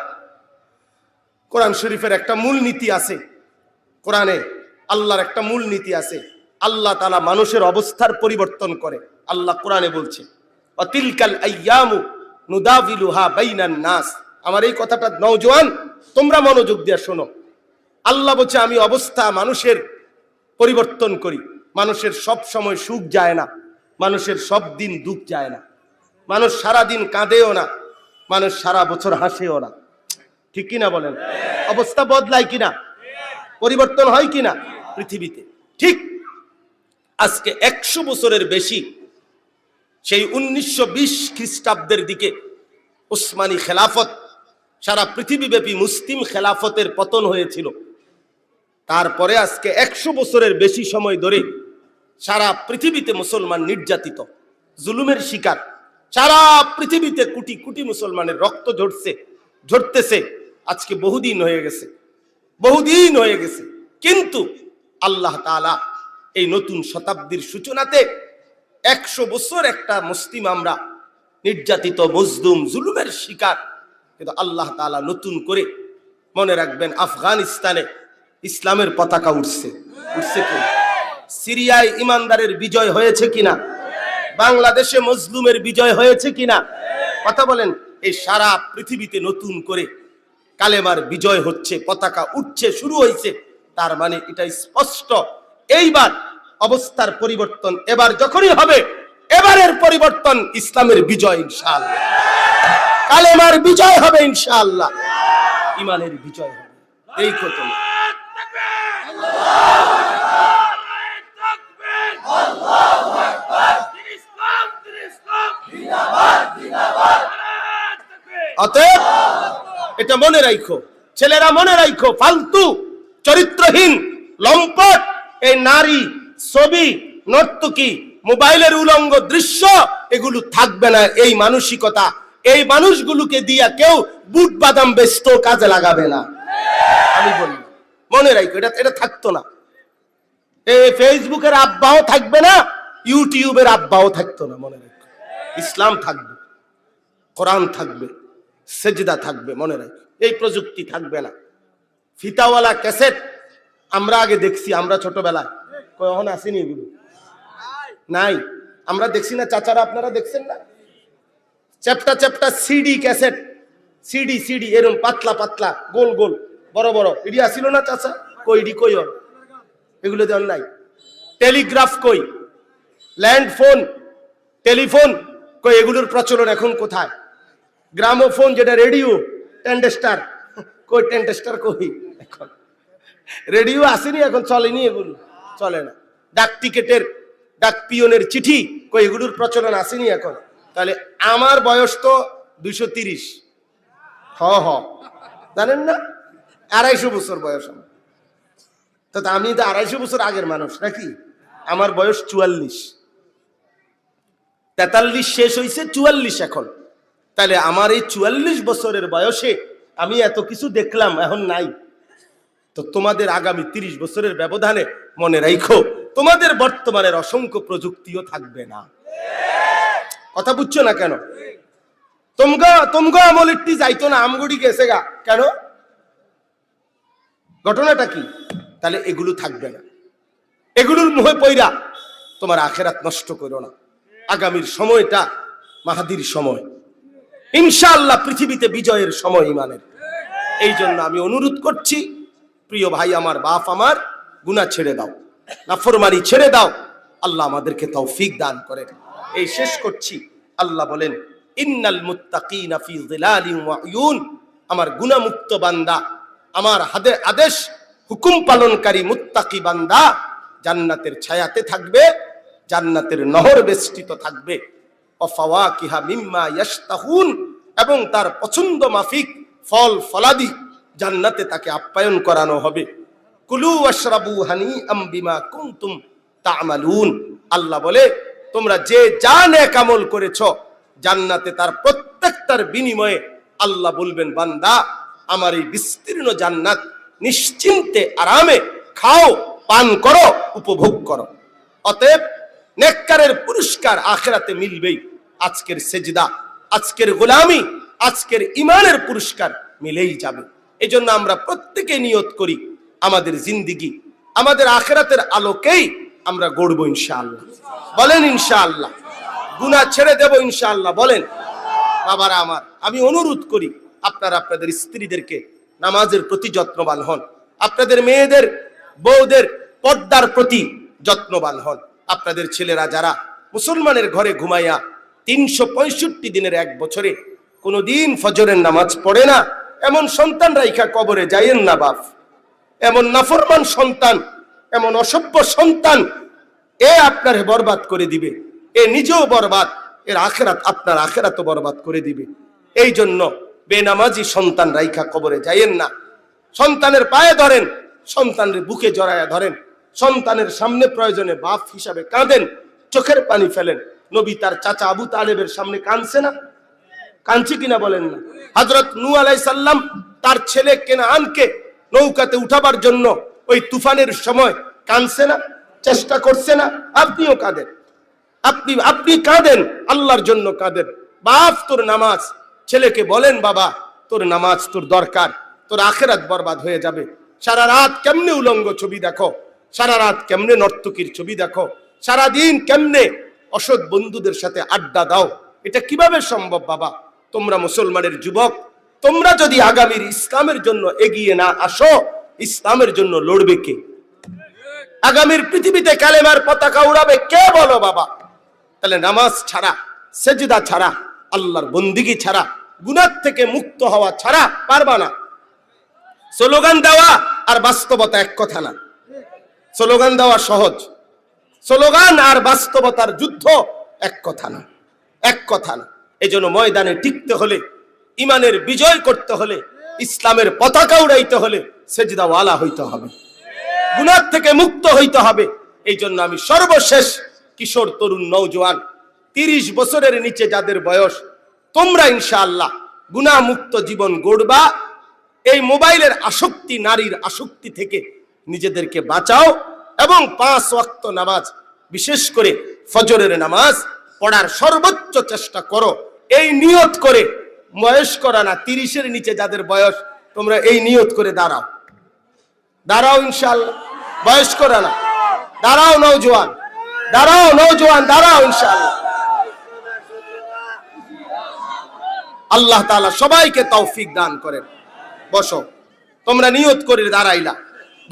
কোরআন শরীফের একটা মূল নীতি আছে, কোরআনে আল্লাহর একটা মূল নীতি আছে। আল্লাহ তাআলা মানুষের অবস্থার পরিবর্তন করে। আল্লাহ কোরআনে বলছে, অতিলকাল আইয়ামু নুদাবিলুহা বাইনান নাস। আমার এই কথাটা নওজোয়ান তোমরা মনোযোগ দিয়ে শোনো। আল্লাহ বলছে আমি অবস্থা মানুষের পরিবর্তন করি। মানুষের সব সময় সুখ যায় না, মানুষের সব দিন দুঃখ যায় না, মানুষ সারা দিন কাঁদেও না, মানুষ সারা বছর হাসেও না। ঠিক কিনা বলেন? অবস্থা বদলায় কিনা, পরিবর্তন হয় কিনা পৃথিবীতে? ঠিক আজকে 100 বছরের বেশি, সেই 1920 খ্রিস্টাব্দের দিকে উসমানী খেলাফত, সারা পৃথিবীব্যাপী মুসলিম খেলাফতের পতন হয়েছিল। তারপরে আজকে 100 বছরের বেশি সময় ধরে সারা পৃথিবীতে মুসলমান নির্যাতিত, জুলুমের শিকার। সারা পৃথিবীতে কোটি কোটি মুসলমানের রক্ত ঝরতেছে। আজকে বহুদিন হয়ে গেছে। কিন্তু আল্লাহ তাআলা এই নতুন শতাব্দীর সূচনাতে 100 বছর একটা মুসলিম আমরা নির্যাতিত, মজলুম, জুলুমের শিকার। কিন্তু আল্লাহ তাআলা নতুন করে, মনে রাখবেন, আফগানিস্তানে ইসলামের পতাকা উঠছে কি? সিরিয়ায় ইমানদারের বিজয় হয়েছে কিনা? বাংলাদেশে মজলুমের বিজয় হয়েছে কিনা? কথা বলেন। এই সারা পৃথিবীতে নতুন করে কালেমার বিজয় হচ্ছে, পতাকা উঠছে, শুরু হয়েছে। তার মানে এটা স্পষ্ট, এইবার অবস্থার পরিবর্তন এবার যখনই হবে, এবারের পরিবর্তন ইসলামের বিজয় ইনশাআল্লাহ, কালেমার বিজয় হবে ইনশাআল্লাহ, ইমানের বিজয় হবে। এই কথা অতএব এটা মনে রাখো, ছেলেরা মনে রাখো, ফালতু চরিত্রহীন লম্পট এই নারী, ছবি, নর্তকী, মোবাইলের উলঙ্গ দৃশ্য এগুলো থাকবে না। এই মানসিকতা, এই মানুষগুলোকে দিয়া কেউ বুট বাদাম বেচতো কাজে লাগাবে না। আমি বলি মনে রাখো, এটা থাকতো না। এই ফেসবুকের আব্বাও থাকবে না, ইউটিউবের আব্বাও থাকতো না। মনে রাখো, ইসলাম থাকবে, কোরআন থাকবে, সেজদা থাকবে। মনে রাখো, এই প্রযুক্তি থাকবে না। ফিতাওয়ালা ক্যাসেট আমরা আগে দেখছি, আমরা ছোটবেলায়, কখন আসেনি এগুলো? নাই, আমরা দেখছি না। চাচারা আপনারা দেখছেন না? চ্যাপ্টা সিডি ক্যাসেট, সিডি এরকম পাতলা পাতলা, গোল গোল, বড় বড়, এডি আসিল না চাচা? কইডি কই এগুলো দেন নাই। টেলিগ্রাফ কই, ল্যান্ড ফোন, টেলিফোন কই, এগুলোর প্রচলন এখন কোথায়? গ্রামোফোন যেটা রেডিও, টেন্ডেস্টার কই, টেন্ডেস্টার কই? এখন রেডিও আসেনি, এখন চলেনি, এগুলো চলে না। ডাক টিকেটের, ডাক পিয়নের চিঠি কই, এগুলোর প্রচলন আসেনি এখন। তাহলে আমার বয়স তো 230, জানেন না? 250 বছর বয়স আমার। তো আমি তো 250 বছর আগের মানুষ নাকি? আমার বয়স 44, 43 শেষ হয়েছে, 44 এখন। তাহলে আমার এই 44 বছরের বয়সে আমি এত কিছু দেখলাম, এখন নাই। তো তোমাদের আগামী 30 বছরের ব্যবধানে মনে রাখো, তোমাদের বর্তমানের অসংখ্য প্রযুক্তিও থাকবে না। কথা বুঝছো না কেন? তোমগো আমলেরটি যাইতো না, আমগুড়ি গেছে গা কেন? ঘটনাটা কি? তাহলে এগুলো থাকবে না। এগুলোর মোহে পইরা তোমার আখেরাত নষ্ট করো না। আগামীর সময়টা মাহাদির সময়, ইনশাআল্লাহ পৃথিবীতে বিজয়ের সময় ইমানের। এই জন্য আমি অনুরোধ করছি, প্রিয় ভাই আমার, বাপ আমার, গুনাহ ছেড়ে দাও, নাফরমানি ছেড়ে দাও। আল্লাহ আমাদেরকে তৌফিক দান করেন। এই শেষ করছি। আল্লাহ বলেন, ইন্নাল মুত্তাকিনা ফি যিলালিন ওয়া উয়ুন, আমার গুনাহমুক্ত বান্দা, আমার আদেশ হুকুম পালনকারী মুত্তাকি বান্দা জান্নাতের ছায়াতে থাকবে, জান্নাতের নহর বেষ্টিত থাকবে। ওয়াফাওয়াকিহা মিম্মা ইয়াশতাহুন, এবং তার পছন্দ মাফিক ফল ফলাদি জান্নাতে তাকে আপ্যায়ন করানো হবে। কুলু ওয়াশরাবু হানিআম বিমা কুনতুম তা'মালুন। আল্লাহ বলে, তোমরা যে যা নেক আমল করেছো, জান্নাতে তার প্রত্যেকটার বিনিময়ে আল্লাহ বলবেন, বান্দা আমার এই বিস্তীর্ণ জান্নাত নিশ্চিন্তে আরামে খাও, পান করো, উপভোগ করো। অতএব নেককারের পুরস্কার আখিরাতে মিলবেই। আজকের সেজদা, আজকের গোলামি, আজকের ইমানের পুরস্কার মিলেই যাবে। এজন্য আমরা প্রত্যেকে নিয়ত করি আমাদের জিন্দেগি আমাদের আখিরাতের আলোকেই আমরা গড়ব ইনশাআল্লাহ। বলেন ইনশাআল্লাহ। গুনাহ ছেড়ে দেব ইনশাআল্লাহ। বলেন। বাবারা আমার, আমি অনুরোধ করি আপনারা আপনাদের স্ত্রীদেরকে নামাজের প্রতি যত্নবান হন, আপনাদের মেয়েদের বউদের পর্দার প্রতি যত্নবান হন। আপনাদের ছেলেরা যারা মুসলমানের ঘরে ঘুমাইয়া 365 দিনের এক বছরে কোনোদিন ফজরের নামাজ পড়ে না, এমন সন্তান রাইখা কবরে যাইয়েন না বাপ। এমন নাফরমান সন্তান, এমন অসভ্য সন্তান, এ আপনার বরবাদ করে দিবে, এ নিজেও বরবাদ, এর আখেরাত আপনার আখেরাতও বরবাদ করে দিবে। এই জন্য বেনামাজি সন্তান রাইখা কবরে যাইয়েন না। সন্তানের পায়ে ধরেন, সন্তানের বুকে জড়ায়া ধরেন, সন্তানের সামনে প্রয়োজনে বাপ হিসাবে কাঁদেন, চোখের পানি ফেলেন। নবী তার চাচা আবু তালেবের সামনে কাঁদছে না? কাঁদছে কিনা বলেন না? হযরত নূহ আলাইহিস সালাম তার ছেলে কেনাআনকে নৌকাতে উঠাবার জন্য ওই তুফানের সময় কাঁদছে না? চেষ্টা করছে না? আপনিও কাঁদেন, আপনি কাঁদেন, আল্লাহর জন্য কাঁদেন। বাপ তোর নামাজ, ছেলেকে বলেন বাবা তোর নামাজ তোর দরকার, তোর আখেরাত বরবাদ হয়ে যাবে। সারা রাত কেমনে উলঙ্গ ছবি দেখো, সারা রাত কেমনে নর্তকীর ছবি দেখো, সারা দিন কেমনে অসৎ বন্ধুদের সাথে আড্ডা দাও, এটা কিভাবে সম্ভব বাবা? তোমরা মুসলমানের যুবক, তোমরা যদি আগামীর ইসলামের জন্য এগিয়ে না আসো, ইসলামের জন্য লড়বে কে? আগামীর পৃথিবীতে কালেমার পতাকা উড়াবে কে বলো বাবা? তাহলে নামাজ ছাড়া, সেজদা ছাড়া, আল্লাহর বন্দিগি ছাড়া, গুনাহ থেকে মুক্ত হওয়া ছাড়া পারবা না। স্লোগান দেওয়া আর বাস্তবতা এক কথা না। স্লোগান দেওয়া সহজ, স্লোগান আর বাস্তবতার যুদ্ধ এক কথা না, এক কথা না। এজন্য ময়দানে টিকতে হলে, ইমানের বিজয় করতে হলে, ইসলামের পতাকা উড়াইতে হলে সেজদাওয়ালা হইতে হবে, গুনাহ থেকে মুক্ত হইতে হবে। এই জন্য আমি সর্বশেষ কিশোর তরুণ নওজোয়ান 30 বছরের নিচে যাদের বয়স, তোমরা ইনশাআল্লাহ গুনাহ মুক্ত জীবন গড়বা। এই মোবাইলের আসক্তি, নারীর আসক্তি থেকে নিজেদেরকে বাঁচাও এবং 5 ওয়াক্ত নামাজ, বিশেষ করে ফজরের নামাজ পড়ার সর্বোচ্চ চেষ্টা করো। এই নিয়ত করে, বয়স করা না, 30-এর নিচে যাদের বয়স, তোমরা এই নিয়ত করে দাঁড়াও, দাঁড়াও ইনশাআল্লাহ। বয়স করা না, দাঁড়াও নওজোয়ান, দাঁড়াও নওজোয়ান, দাঁড়াও ইনশাআল্লাহ। আল্লাহ তাআলা সবাইকে তৌফিক দান করেন। বসো, তোমরা নিয়ত করে দাঁড়াইলা,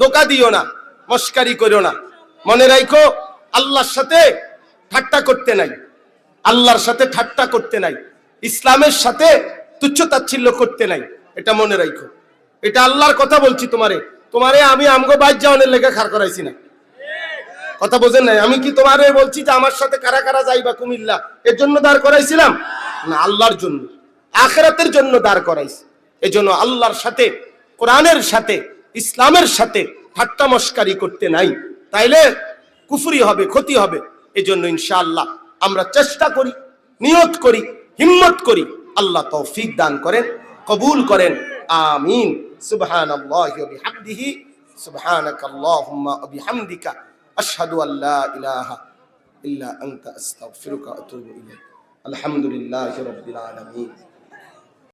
ধোঁকা দিও না, মস্কারি করো না। মনে রাখো আল্লাহর সাথে ঠাট্টা করতে নাই, আল্লাহর সাথে ঠাট্টা করতে নাই, ইসলামের সাথে তুচ্ছতাচ্ছিল্য করতে নাই, এটা মনে রাখো। এটা আল্লাহর কথা বলছি তোমারে আমি আমগো বাইর যাওয়ানের লেগে খাড় করাইছি না, কথা বোঝেন নাই? আমি কি তোমারে বলছি যে আমার সাথে কারা কারা যাইবা কুমিল্লা, এর জন্য দাঁড় করাইছিলাম না, আল্লাহর জন্য, আখিরাতের জন্য দাঁড় করাইছি। এজন্য আল্লাহর সাথে, কোরআনের সাথে, ইসলামের সাথে ঠাট্টা মস্কারি করতে নাই, তাইলে কুফরি হবে, ক্ষতি হবে। এজন্য ইনশাআল্লাহ আমরা চেষ্টা করি, নিয়ত করি, হিম্মত করি। আল্লাহ তৌফিক দান করেন, কবুল করেন, আমিন। সুবহানাল্লাহি ওয়া বিহামদিহি, সুবহানাকাল্লাহুম্মা ওয়া বিহামদিকা, আশহাদু আল্লা ইলাহা ইল্লা আনতা আস্তাগফিরুকা ওয়া আতুবু ইলাইক। আলহামদুলিল্লাহি রাব্বিল আলামিন।